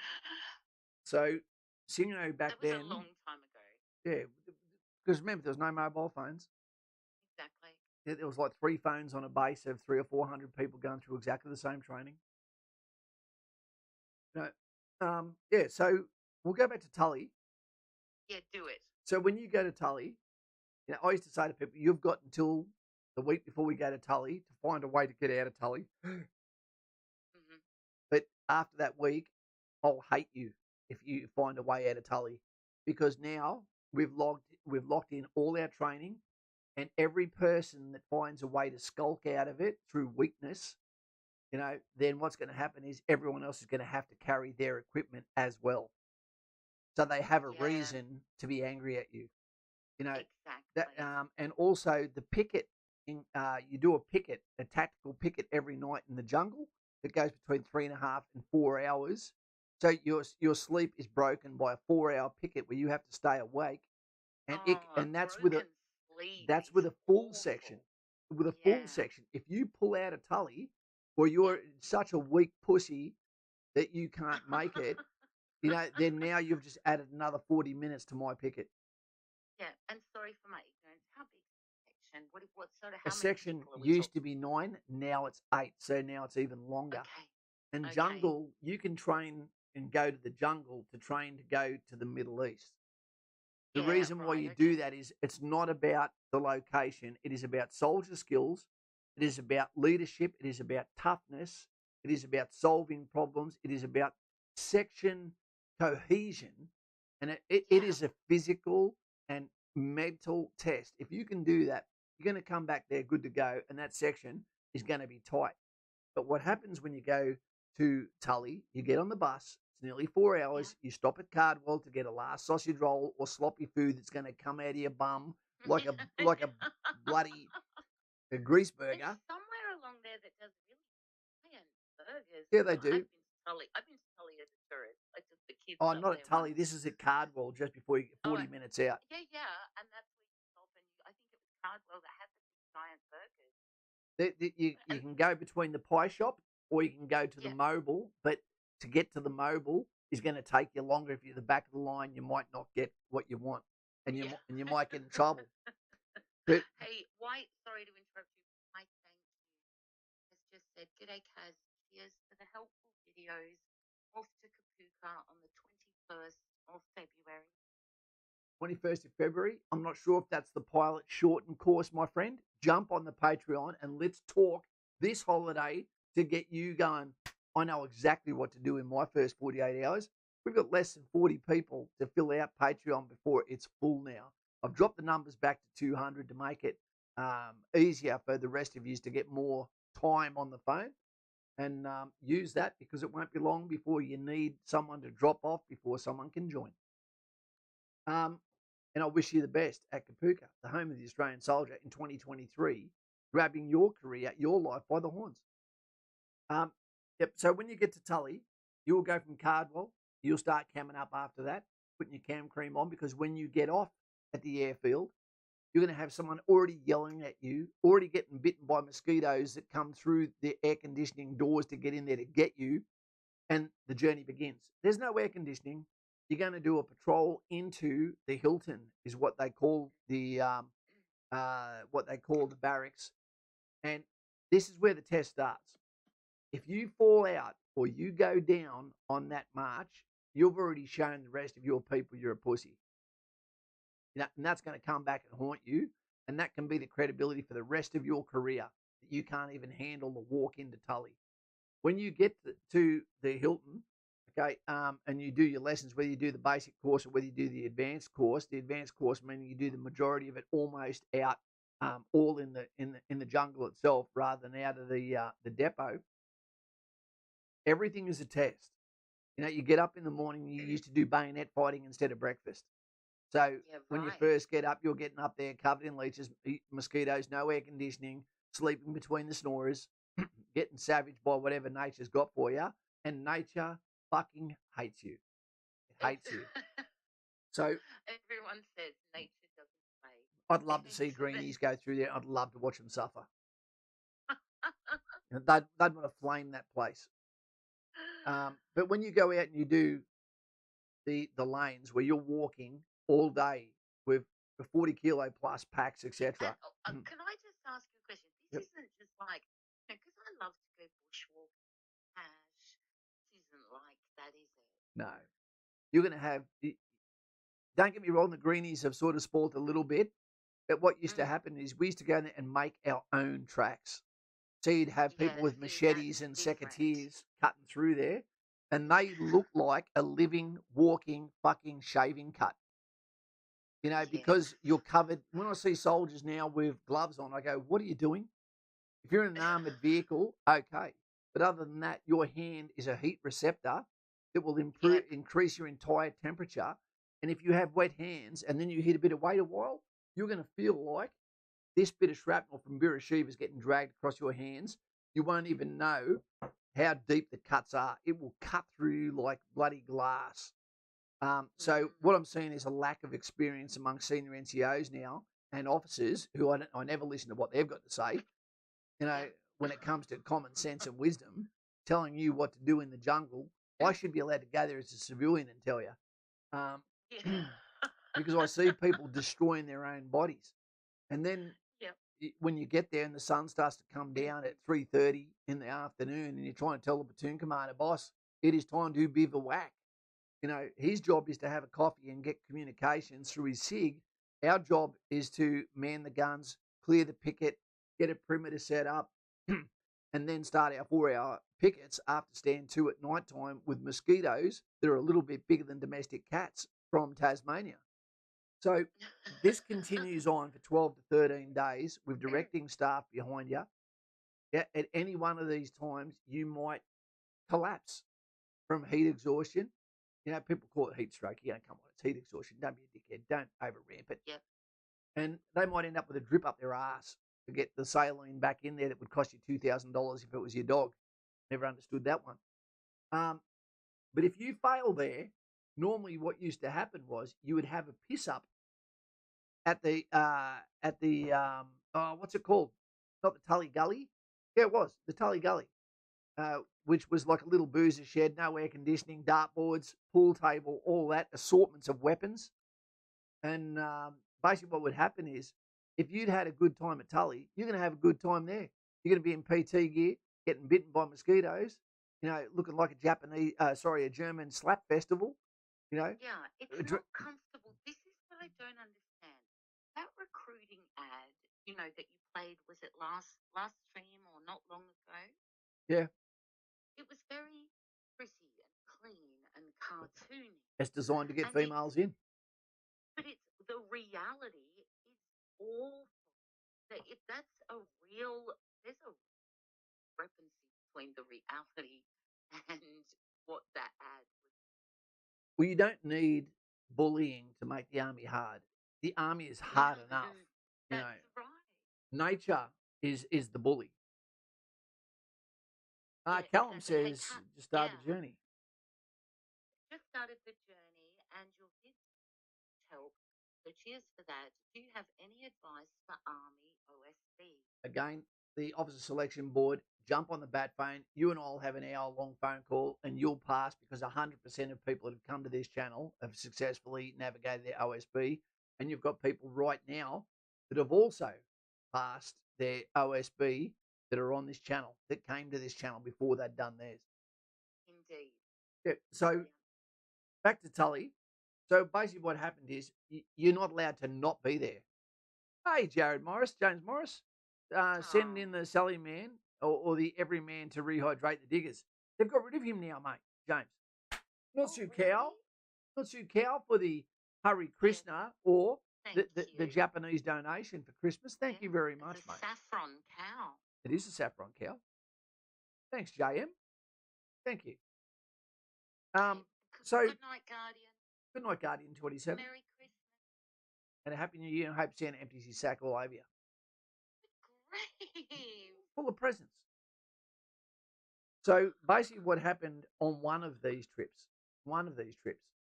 So, back That was a then, long time ago. yeah, because remember there was no mobile phones. Exactly. There was like 3 phones on a base of 300 or 400 people going through exactly the same training. You know, yeah. So we'll go back to Tully. Yeah, do it. So when you go to Tully, you know, I used to say to people, you've got until the week before we go to Tully to find a way to get out of Tully. Hmm. But after that week, I'll hate you if you find a way out of Tully, because now we've locked in all our training, and every person that finds a way to skulk out of it through weakness, you know, then what's going to happen is everyone else is going to have to carry their equipment as well. So they have a Yeah, reason to be angry at you. You know that, exactly. and also the picket. You do a picket, a tactical picket every night in the jungle that goes between 3.5 and 4 hours. So your sleep is broken by a 4 hour picket where you have to stay awake, and Oh, that's with a broken sleep that's is with a full section. awful. With a full Yeah. section, if you pull out a tully, or Yeah. you're such a weak pussy that you can't make it, you know, then now you've just added another 40 minutes to my picket. Yeah, and sorry for my ignorance. How big is the section? What sort of A how many section people are we used talking? to be 9, now it's 8, so now it's even longer. Okay. And Okay. jungle, you can train and go to the jungle to train to go to the Middle East. The Yeah, reason why right. you do Okay. that is it's not about the location, it is about soldier skills, it is about leadership, it is about toughness, it is about solving problems, it is about section cohesion, and it Yeah. is a physical and mental test. If you can do that, you're going to come back there good to go, and that section is going to be tight. But what happens when you go to Tully, you get on the bus, it's nearly four Yeah. hours, you stop at Cardwell to get a last sausage roll or sloppy food that's going to come out of your bum like a bloody grease There's burger. somewhere along there that does really high-end burgers. Yeah, they Well, do. I've been to Tully as a tourist. I took the kids Oh, up not at there Tully. once. This is at Cardwell just before you get Oh, 40 minutes out. yeah, yeah, and that's where you stop, and I think it was Cardwell that had the big giant burgers. You And can go between the pie shop or you can go to the yeah, mobile, but to get to the mobile is going to take you longer. If you're the back of the line, you might not get what you want, and yeah. you might get in trouble. But Hey, White, sorry to interrupt you. White, thank you. Has just said, G'day, Kaz. Cheers for the helpful videos. Off to Kapooka on the 21st of February. 21st of February. I'm not sure if that's the pilot shortened course, my friend. Jump on the Patreon and let's talk this holiday to get you going. I know exactly what to do in my first 48 hours. We've got less than 40 people to fill out Patreon before it's full now. I've dropped the numbers back to 200 to make it easier for the rest of you to get more time on the phone, and use that because it won't be long before you need someone to drop off before someone can join. Um, and I wish you the best at Kapooka, the home of the Australian soldier in 2023, grabbing your career, your life by the horns. Um, yep. So when you get to Tully, you will go from Cardwell. You'll start camming up after that, putting your cam cream on, because when you get off at the airfield, you're going to have someone already yelling at you, already getting bitten by mosquitoes that come through the air conditioning doors to get in there to get you, and the journey begins. There's no air conditioning. You're going to do a patrol into the Hilton, is what they call the barracks, and this is where the test starts. If you fall out or you go down on that march, you've already shown the rest of your people you're a pussy. And that's going to come back and haunt you. And that can be the credibility for the rest of your career that you can't even handle the walk into Tully. When you get to the Hilton, okay, and you do your lessons, whether you do the basic course or whether you do the advanced course meaning you do the majority of it almost out, all in the jungle itself rather than out of the depot. Everything is a test. You get up in the morning, you used to do bayonet fighting instead of breakfast. So when you first get up, you're getting up there covered in leeches, mosquitoes, no air conditioning, sleeping between the snorers, getting savaged by whatever nature's got for you. And nature fucking hates you. It hates you. So everyone says nature doesn't play. I'd love to see greenies go through there. I'd love to watch them suffer. They'd want to flame that place. But when you go out and you do the lanes where you're walking all day with the 40 kilo plus packs, etc. Can I just ask you a question? This isn't just like, because I love to go bushwalking, Ash. This isn't like that, is it? No. You're going to have, don't get me wrong, the greenies have sort of spoiled a little bit. But what used to happen is we used to go there and make our own tracks. So you'd have people with machetes and secateurs cutting through there, and they look like a living, walking, fucking shaving cut. Because you're covered. When I see soldiers now with gloves on, I go, what are you doing? If you're in an armoured vehicle, okay. But other than that, your hand is a heat receptor that will increase your entire temperature. And if you have wet hands and then you hit a bit of weight a while, you're going to feel like this bit of shrapnel from Beersheba is getting dragged across your hands. You won't even know how deep the cuts are. It will cut through you like bloody glass. So what I'm seeing is a lack of experience among senior NCOs now and officers who I never listen to what they've got to say. When it comes to common sense and wisdom, telling you what to do in the jungle, I should be allowed to go there as a civilian and tell you. Because I see people destroying their own bodies. And then when you get there and the sun starts to come down at 3:30 in the afternoon and you're trying to tell the platoon commander, boss, it is time to bivouac. His job is to have a coffee and get communications through his SIG. Our job is to man the guns, clear the picket, get a perimeter set up, and then start our 4-hour pickets after stand 2 at night time with mosquitoes that are a little bit bigger than domestic cats from Tasmania. So this continues on for 12 to 13 days with directing staff behind you. At any one of these times, you might collapse from heat exhaustion. People call it heat stroke. Come on, it's heat exhaustion. Don't be a dickhead. Don't over-ramp it. Yep. And they might end up with a drip up their ass to get the saline back in there that would cost you $2,000 if it was your dog. Never understood that one. But if you fail there, normally what used to happen was you would have a piss up at the what's it called? Not the Tully Gully. Yeah, it was the Tully Gully. Which was like a little boozer shed, no air conditioning, dartboards, pool table, all that, assortments of weapons. And basically what would happen is if you'd had a good time at Tully, you're going to have a good time there. You're going to be in PT gear, getting bitten by mosquitoes, looking like a German slap festival. Yeah, it's not comfortable. This is what I don't understand. That recruiting ad, that you played, was it last stream or not long ago? Yeah. It was very pretty and clean and cartoony. It's designed to get females in. But the reality is awful. If that's there's a discrepancy between the reality and what that ad was. Well, you don't need bullying to make the army hard. The army is hard enough. That's right. Nature is the bully. Callum says just started the journey. Just started the journey and your kids help. So cheers for that. Do you have any advice for Army OSB? Again, the Officer Selection Board jump on the bat phone. You and I'll have an hour-long phone call, and you'll pass because 100% of people that have come to this channel have successfully navigated their OSB, and you've got people right now that have also passed their OSB that are on this channel, that came to this channel before they'd done theirs. Indeed. Yeah. So back to Tully. So basically what happened is you're not allowed to not be there. Hey, James Morris, send in the Sally man or the every man to rehydrate the diggers. They've got rid of him now, mate, James. Not Sue Cow. Not Sue Cow for the Hare Krishna or the Japanese donation for Christmas. Thank you very much, mate. Saffron cow. It is a saffron cow. Thanks, JM. Thank you. So good night, Guardian. Good night, Guardian 27. Merry Christmas. And a Happy New Year. And I hope Santa empties his sack all over you. Great. Full of presents. So basically what happened on one of these trips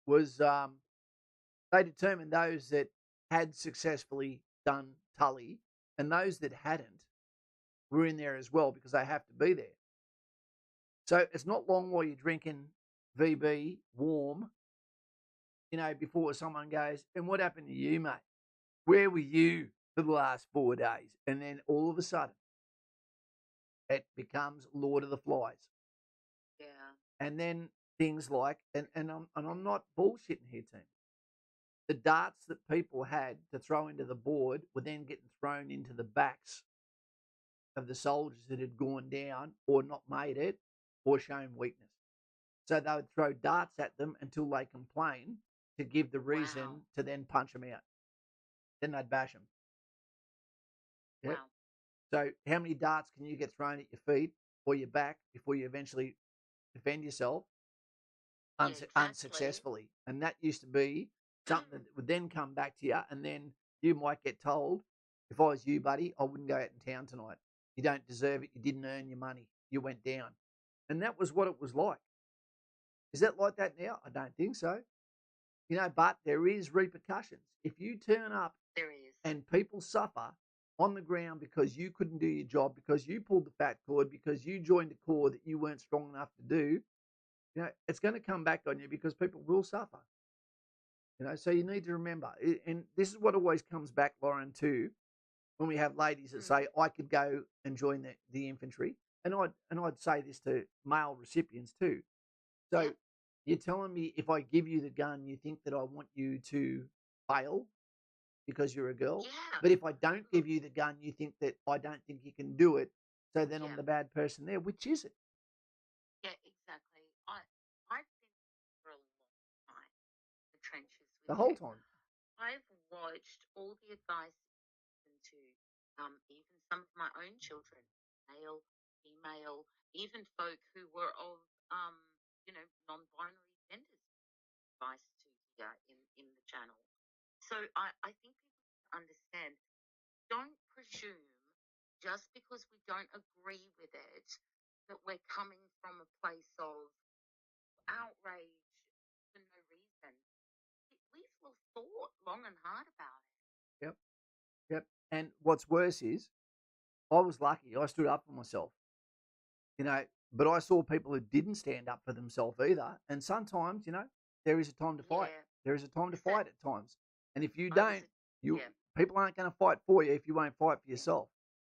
was they determined those that had successfully done Tully and those that hadn't were in there as well because they have to be there. So it's not long while you're drinking VB warm, before someone goes, and what happened to you, mate? Where were you for the last 4 days? And then all of a sudden, it becomes Lord of the Flies. Yeah. And then things like, and I'm not bullshitting here, team. The darts that people had to throw into the board were then getting thrown into the backs of the soldiers that had gone down or not made it or shown weakness. So they would throw darts at them until they complain to give the reason to then punch them out. Then they'd bash them. Yep. Wow. So how many darts can you get thrown at your feet or your back before you eventually defend yourself unsuccessfully? And that used to be something that would then come back to you, and then you might get told, if I was you, buddy, I wouldn't go out in town tonight. You don't deserve it. You didn't earn your money. You went down. And that was what it was like. Is that like that now? I don't think so. But there is repercussions. If you turn up and people suffer on the ground because you couldn't do your job, because you pulled the fat cord, because you joined a corps that you weren't strong enough to do, it's going to come back on you because people will suffer. So you need to remember, and this is what always comes back, Lauren, too, when we have ladies that say, I could go and join the infantry. And I'd say this to male recipients too. So you're telling me if I give you the gun, you think that I want you to fail because you're a girl? Yeah. But if I don't give you the gun, you think that I don't think you can do it. So then I'm the bad person there. Which is it? Yeah, exactly. I've been for a long time in the trenches with The whole time. I've watched all the advice given to even some of my own children, male, female, even folk who were of non-binary genders, advice to here in the channel. So I think people understand. Don't presume just because we don't agree with it that we're coming from a place of outrage for no reason. We've thought long and hard about it. Yep. And what's worse is, I was lucky. I stood up for myself. But I saw people who didn't stand up for themselves either. And sometimes, there is a time to fight. There is a time to fight at times. And if you don't, people aren't going to fight for you if you won't fight for yourself.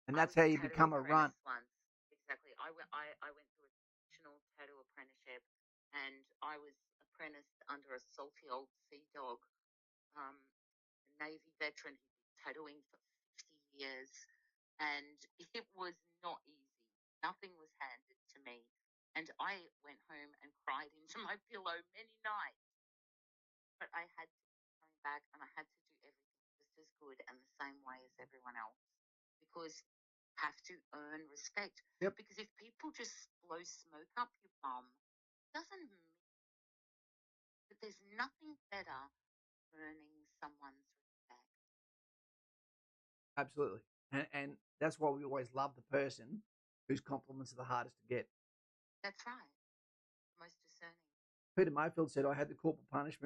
And that's how you become a runt. Exactly. I went through a traditional tattoo apprenticeship, and I was apprenticed under a salty old sea dog, a Navy veteran who'd been tattooing for 50 years. And it was not easy. Nothing was handed to me. And I went home and cried into my pillow many nights. But I had to keep coming back, and I had to do everything just as good and the same way as everyone else. Because you have to earn respect. Yep. Because if people just blow smoke up your bum, it doesn't mean that there's nothing better than earning someone's respect. Absolutely. And that's why we always love the person whose compliments are the hardest to get. That's right. Most discerning. Peter Mayfield said, I had the corporal punish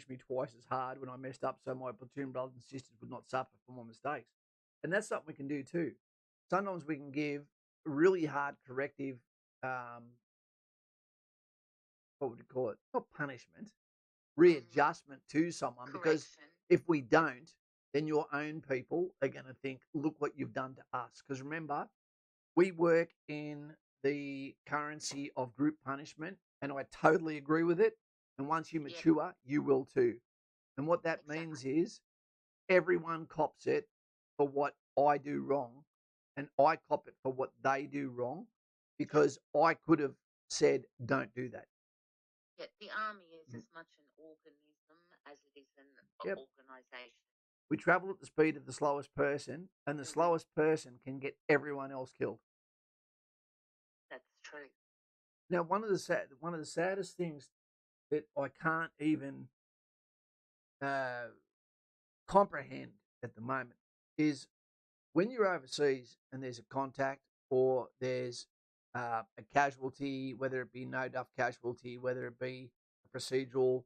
me twice as hard when I messed up so my platoon brothers and sisters would not suffer for my mistakes. And that's something we can do too. Sometimes we can give really hard corrective, what would you call it? Not punishment, readjustment to someone, because Correction. if we don't, then your own people are going to think, look what you've done to us. Because remember, we work in the currency of group punishment, and I totally agree with it. And once you Yep. mature, you will too. And what that means Exactly. is everyone cops it for what I do wrong, and I cop it for what they do wrong, Yep. because I could have said, don't do that. Yet the army is Mm. as much an organism as it is an Yep. organisation. We travel at the speed of the slowest person, and the Hmm. slowest person can get everyone else killed. That's true. Now, one of the saddest things that I can't even uh, comprehend at the moment is when you're overseas and there's a contact or there's a casualty, whether it be no duff casualty, whether it be a procedural,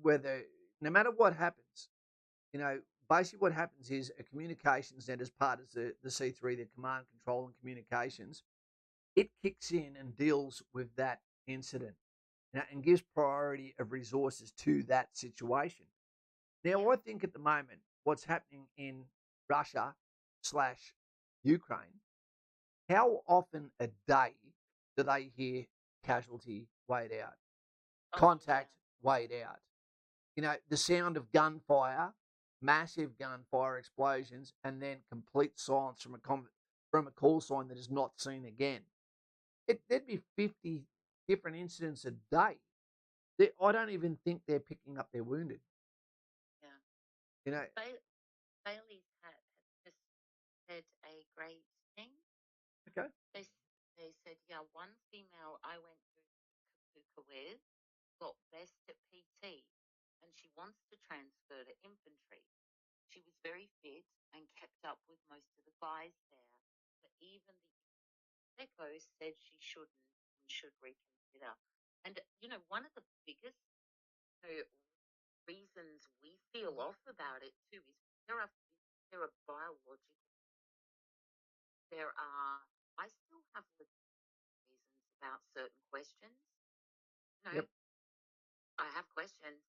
whether no matter what happens, you know, basically what happens is a communications net as part of the C3, the command, control, and communications, it kicks in and deals with that incident, and gives priority of resources to that situation. Now, Yep. I think at the moment, what's happening in Russia slash Ukraine, how often a day do they hear casualty wait out, Oh, yeah. contact wait out? You know, the sound of gunfire, massive gunfire explosions, and then complete silence from a call sign that is not seen again. There'd be 50 different incidents a day. I don't even think they're picking up their wounded. Yeah. You know, Bailey's hat has just said a great thing. okay, They, they said, yeah, one female I went through Kapooka with got best at PT and she wants to transfer to infantry. She was very fit and kept up with most of the guys there, but even the Echo said she shouldn't and should reconsider. And, one of the biggest you know, reasons we feel off about it too is there are biological, there are, I still have reasons about certain questions. You know, yep. I have questions,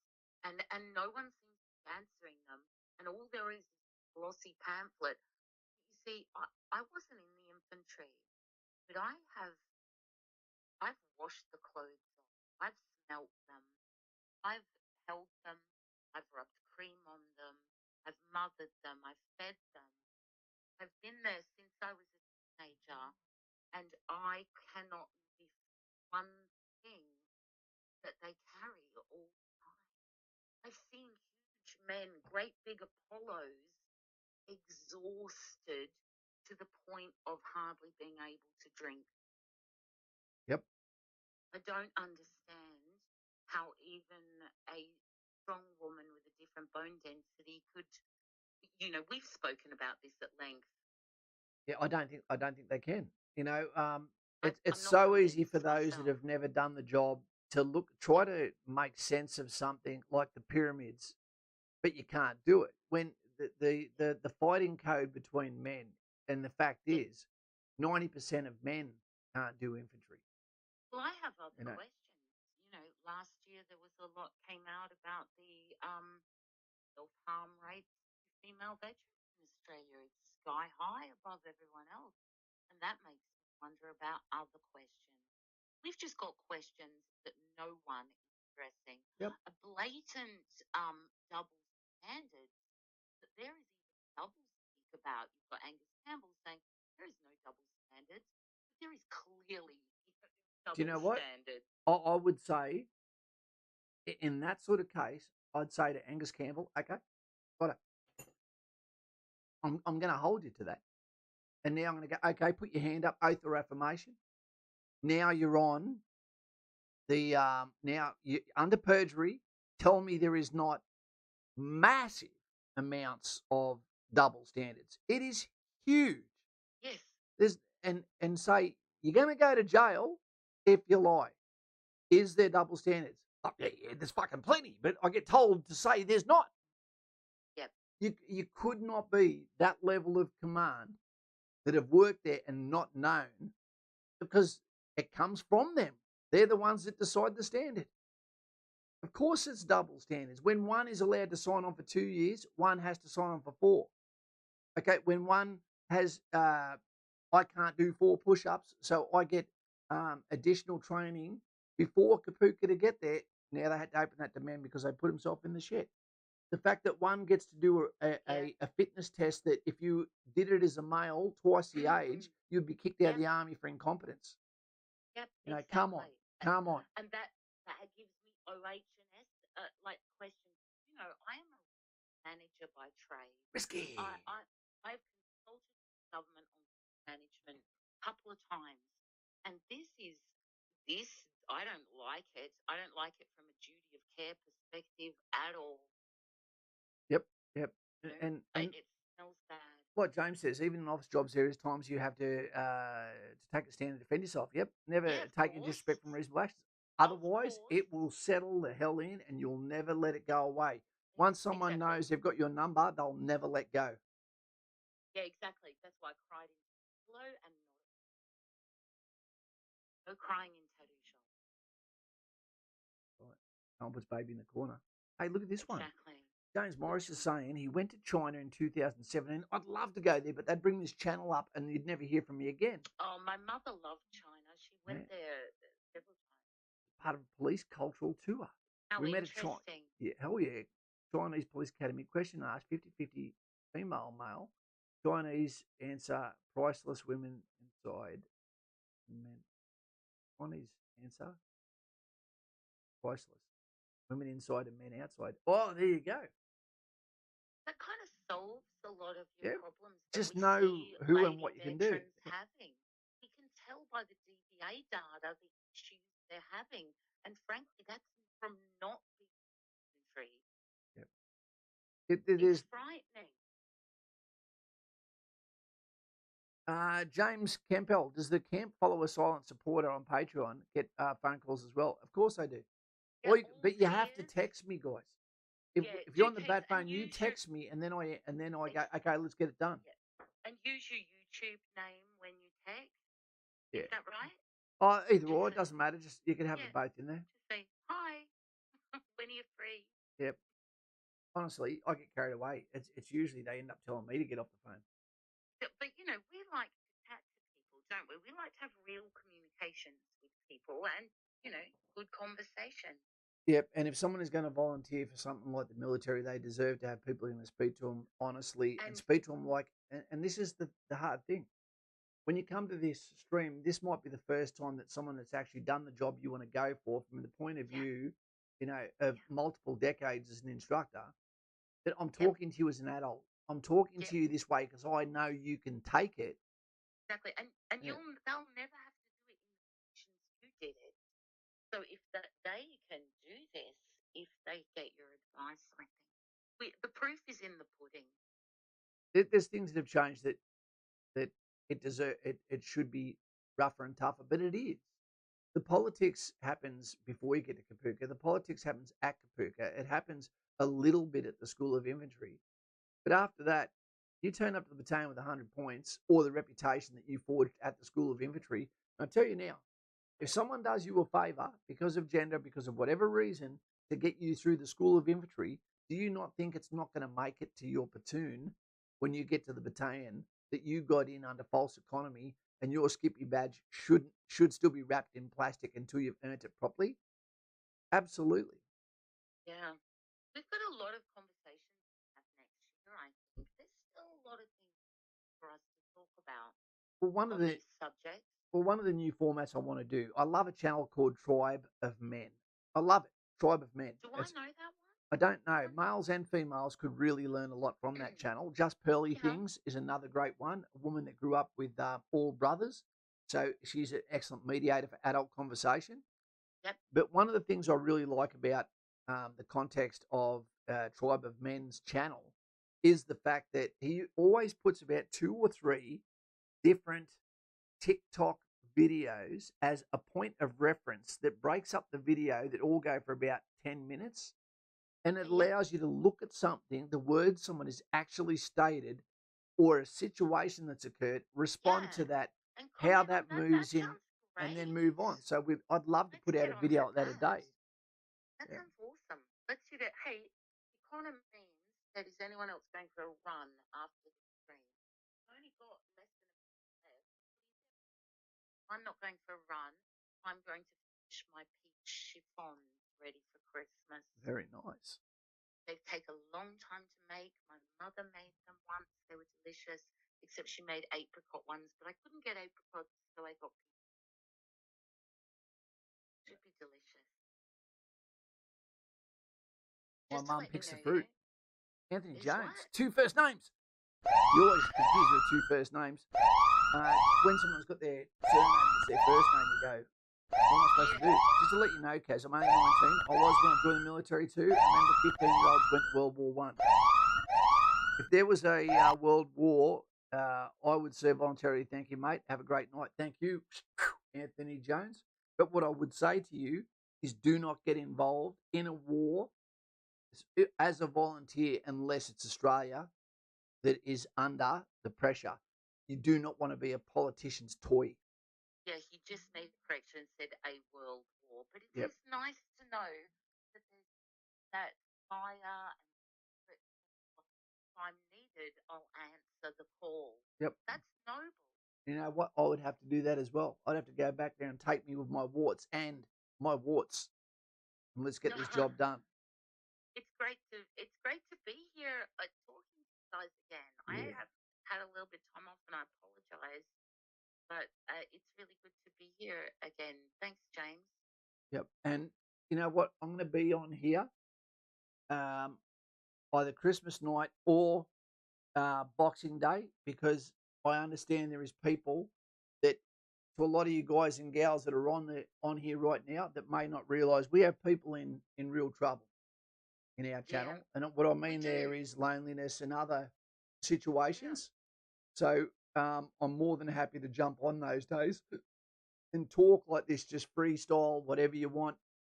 and no one seems to be answering them. And all there is glossy pamphlet. You see, I wasn't in the infantry, but I've washed the clothes off. I've smelt them. I've held them. I've rubbed cream on them. I've mothered them. I've fed them. I've been there since I was a teenager, and I cannot lift one thing that they carry all the time. I've seen huge men, great big Apollos, exhausted to the point of hardly being able to drink. Yep. I don't understand how even a strong woman with a different bone density could, we've spoken about this at length. Yeah, I don't think they can. You know, it's I'm not so easy for convinced those that myself. have never done the job to try Yep, to make sense of something like the pyramids, but you can't do it when the fighting code between men, and the fact yep. is, 90% of men can't do infantry. Well, I have other You know, questions. Last year there was a lot came out about the self-harm rates for female veterans in Australia. It's sky high above everyone else. And that makes me wonder about other questions. We've just got questions that no one is addressing. yep. A blatant double standard that there is even double speak about. You've got Angus Campbell saying there is no double standards, but there is clearly Do you double know what? standards. I would say in that sort of case, I'd say to Angus Campbell, okay, got it. I'm going to hold you to that. And now I'm going to go, okay, put your hand up, oath or affirmation. Now you're on now you, under perjury. Tell me there is not massive amounts of double standards. It is huge. Yes. There's and say you're going to go to jail if you lie. Is there double standards? Oh, yeah, there's fucking plenty, but I get told to say there's not. Yep. You could not be that level of command that have worked there and not known, because it comes from them. They're the ones that decide the standard. Of course, it's double standards. When one is allowed to sign on for 2 years, one has to sign on for 4. Okay, when one has, I can't do 4 push-ups, so I get additional training before Kapooka to get there. Now they had to open that demand because they put himself in the shed. The fact that one gets to do a fitness test that if you did it as a male twice the age, you'd be kicked out of the army for incompetence. Yep, You know, exactly. come on. And that gives me OH&S like questions. You know, I am a manager by trade. Risky. I've consulted the government on management a couple of times, and this I don't like it. I don't like it from a duty of care perspective at all. Yep. You know, And it smells bad. like James says, even in office jobs, there is times you have to take a stand and defend yourself. Yep. Never take any disrespect from reasonable actions. Otherwise, it will settle the hell in and you'll never let it go away. Once someone knows they've got your number, they'll never let go. Yeah, exactly. That's why I cried in pillow and no crying in tattoo shop. Right. Someone puts baby in the corner. Hey, look at this one. Exactly. James Morris is saying he went to China in 2017. I'd love to go there, but they'd bring this channel up and you'd never hear from me again. Oh, my mother loved China. She went there several times. Part of a police cultural tour. How interesting. Yeah, hell yeah. Chinese Police Academy question asked 50-50 female, male. Chinese answer priceless women inside men. Chinese answer priceless. Women inside and men outside. Oh, there you go. That kind of solves a lot of your problems. Just know who and what you can do. Having. We can tell by the DVA data the issues they're having. And frankly, that's from not being voluntary. It's frightening. James Campbell, does the camp follow a silent supporter on Patreon get phone calls as well? Of course I do. Yeah, but you have to text me, guys. If you're on the bad phone, you text me, and then I go, okay, let's get it done. Yeah. And use your YouTube name when you text. Is that right? Oh, either or, it doesn't matter. Just you can have it both in there. Just say hi when you're free. Yep. Honestly, I get carried away. It's usually they end up telling me to get off the phone. But you know, we like to chat to people, don't we? We like to have real communications with people, and you know, good conversation. Yep, and if someone is going to volunteer for something like the military, they deserve to have people who can speak to them honestly and speak to them like. And this is the hard thing. When you come to this stream, this might be the first time that someone that's actually done the job you want to go for, from the point of view, you know, of multiple decades as an instructor, that I'm talking to you as an adult. I'm talking to you this way because I know you can take it. Exactly, and they'll never have to do it in the conditions you did it. So if they can do this, if they get your advice, I think the proof is in the pudding. There's things that have changed that it should be rougher and tougher, but it is. The politics happens before you get to Kapooka. The politics happens at Kapooka. It happens a little bit at the School of Infantry. But after that, you turn up to the battalion with 100 points or the reputation that you forged at the School of Infantry. And I tell you now, if someone does you a favour because of gender, because of whatever reason, to get you through the School of Infantry, do you not think it's not going to make it to your platoon when you get to the battalion that you got in under false economy and your Skippy badge should still be wrapped in plastic until you've earned it properly? Absolutely. Yeah. We've got a lot of conversations to have next year, I think. There's still a lot of things for us to talk about on these subjects. Well, one of the new formats I want to do, I love a channel called Tribe of Men. I love it. Tribe of Men. Do I know that one? I don't know. Males and females could really learn a lot from that channel. Just Pearly Things is another great one. A woman that grew up with all brothers. So she's an excellent mediator for adult conversation. Yep. But one of the things I really like about the context of Tribe of Men's channel is the fact that he always puts about 2 or 3 different TikTok videos as a point of reference that breaks up the video that all go for about 10 minutes. And it allows you to look at something, the words someone has actually stated, or a situation that's occurred, respond to that, and how comment that on that. moves That in, sounds and then great. move on. So I'd love to Let's put out get a on video to like that a that. day. That Yeah. sounds awesome. Let's do that. Hey, Connor means that is anyone else going for a run after the stream? I only got less than a minute left. I'm not going for a run. I'm going to finish my peach chiffons ready for Christmas. Very nice. They take a long time to make. My mother made them once. They were delicious, except she made apricot ones, but I couldn't get apricots, so I got peach. Should be delicious. My Just to mum let you picks the know, fruit. Anthony is Jones, what? 2 first names. You always confuse with 2 first names. When someone's got their surname as their first name, you go, what am I supposed to do? Just to let you know, Kaz, I'm only 19. I was when I joined the military too. Remember, 15-year-olds went to World War One. If there was a World War, I would serve voluntarily. Thank you, mate. Have a great night. Thank you, Anthony Jones. But what I would say to you is do not get involved in a war as a volunteer unless it's Australia that is under the pressure. You do not want to be a politician's toy. Yeah, he just made a correction and said a world war. But it Yep. is nice to know that there's that fire and if I'm needed, I'll answer the call. Yep. That's noble. You know what? I would have to do that as well. I'd have to go back there and take me with my warts and my warts. And let's get this job done. It's great to be here talking to you guys again. I have had a little bit of time off and I apologize, but it's really good to be here again. Thanks, James. Yep. And you know what? I'm going to be on here either Christmas night or Boxing Day because I understand there is people that, to a lot of you guys and gals that are on here right now, that may not realise we have people in real trouble in our channel. And what I mean there is loneliness and other situations. So I'm more than happy to jump on those days and talk like this, just freestyle, whatever you want,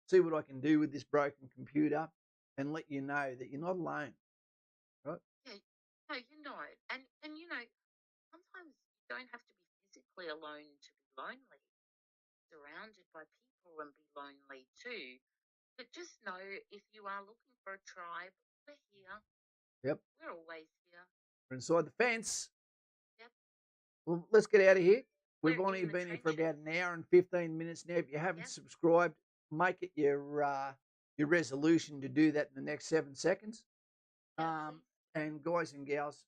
see what I can do with this broken computer and let you know that you're not alone, right? Yeah, no, you're not. And you know, sometimes you don't have to be physically alone to be lonely. Surrounded by people and be lonely too. But just know if you are looking for a tribe, we're here. Yep. We're always here. We're inside the fence. Yep. Well, let's get out of here. We've We're only in the been here for about trenches. an hour and 15 minutes now. If you haven't subscribed, make it your resolution to do that in the next 7 seconds. And guys and gals,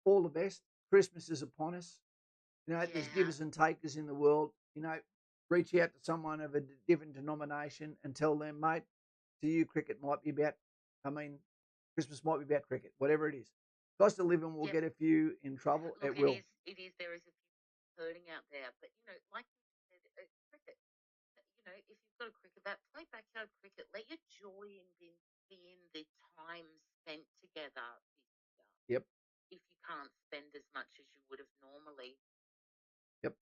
all the best. Christmas is upon us. You know, there's givers and takers in the world. You know, reach out to someone of a different denomination and tell them, mate, to you, cricket might be about, Christmas might be about cricket, whatever it is. Cost of living will get a few in trouble. Look, it will. It is. There is a few hurting out there. But, you know, like you said, cricket, you know, if you've got a cricket bat, play backyard cricket. Let your joy be in the time spent together this year. Yep. If you can't spend as much as you would have normally. Yep.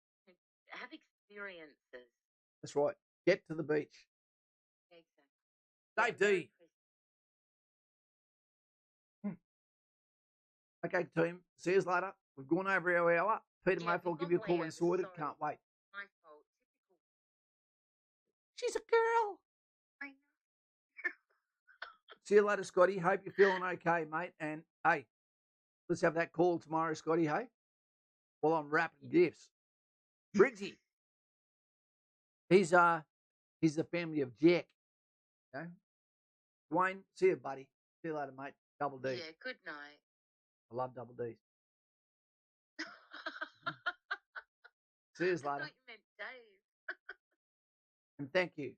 Have experiences. That's right. Get to the beach. Exactly. Dave D. Okay, team. See you later. We've gone over our hour. Peter Mayfield will give you a call and sorted. Can't wait. My fault. Typical. She's a girl. I know. See you later, Scotty. Hope you're feeling okay, mate. And hey, let's have that call tomorrow, Scotty. Hey, while I'm wrapping gifts. Briggsy. He's the family of Jack. Okay. Dwayne, see you, buddy. See you later, mate. Double D. Yeah. Good night. I love double D's. See you later. I thought you meant Dave. And thank you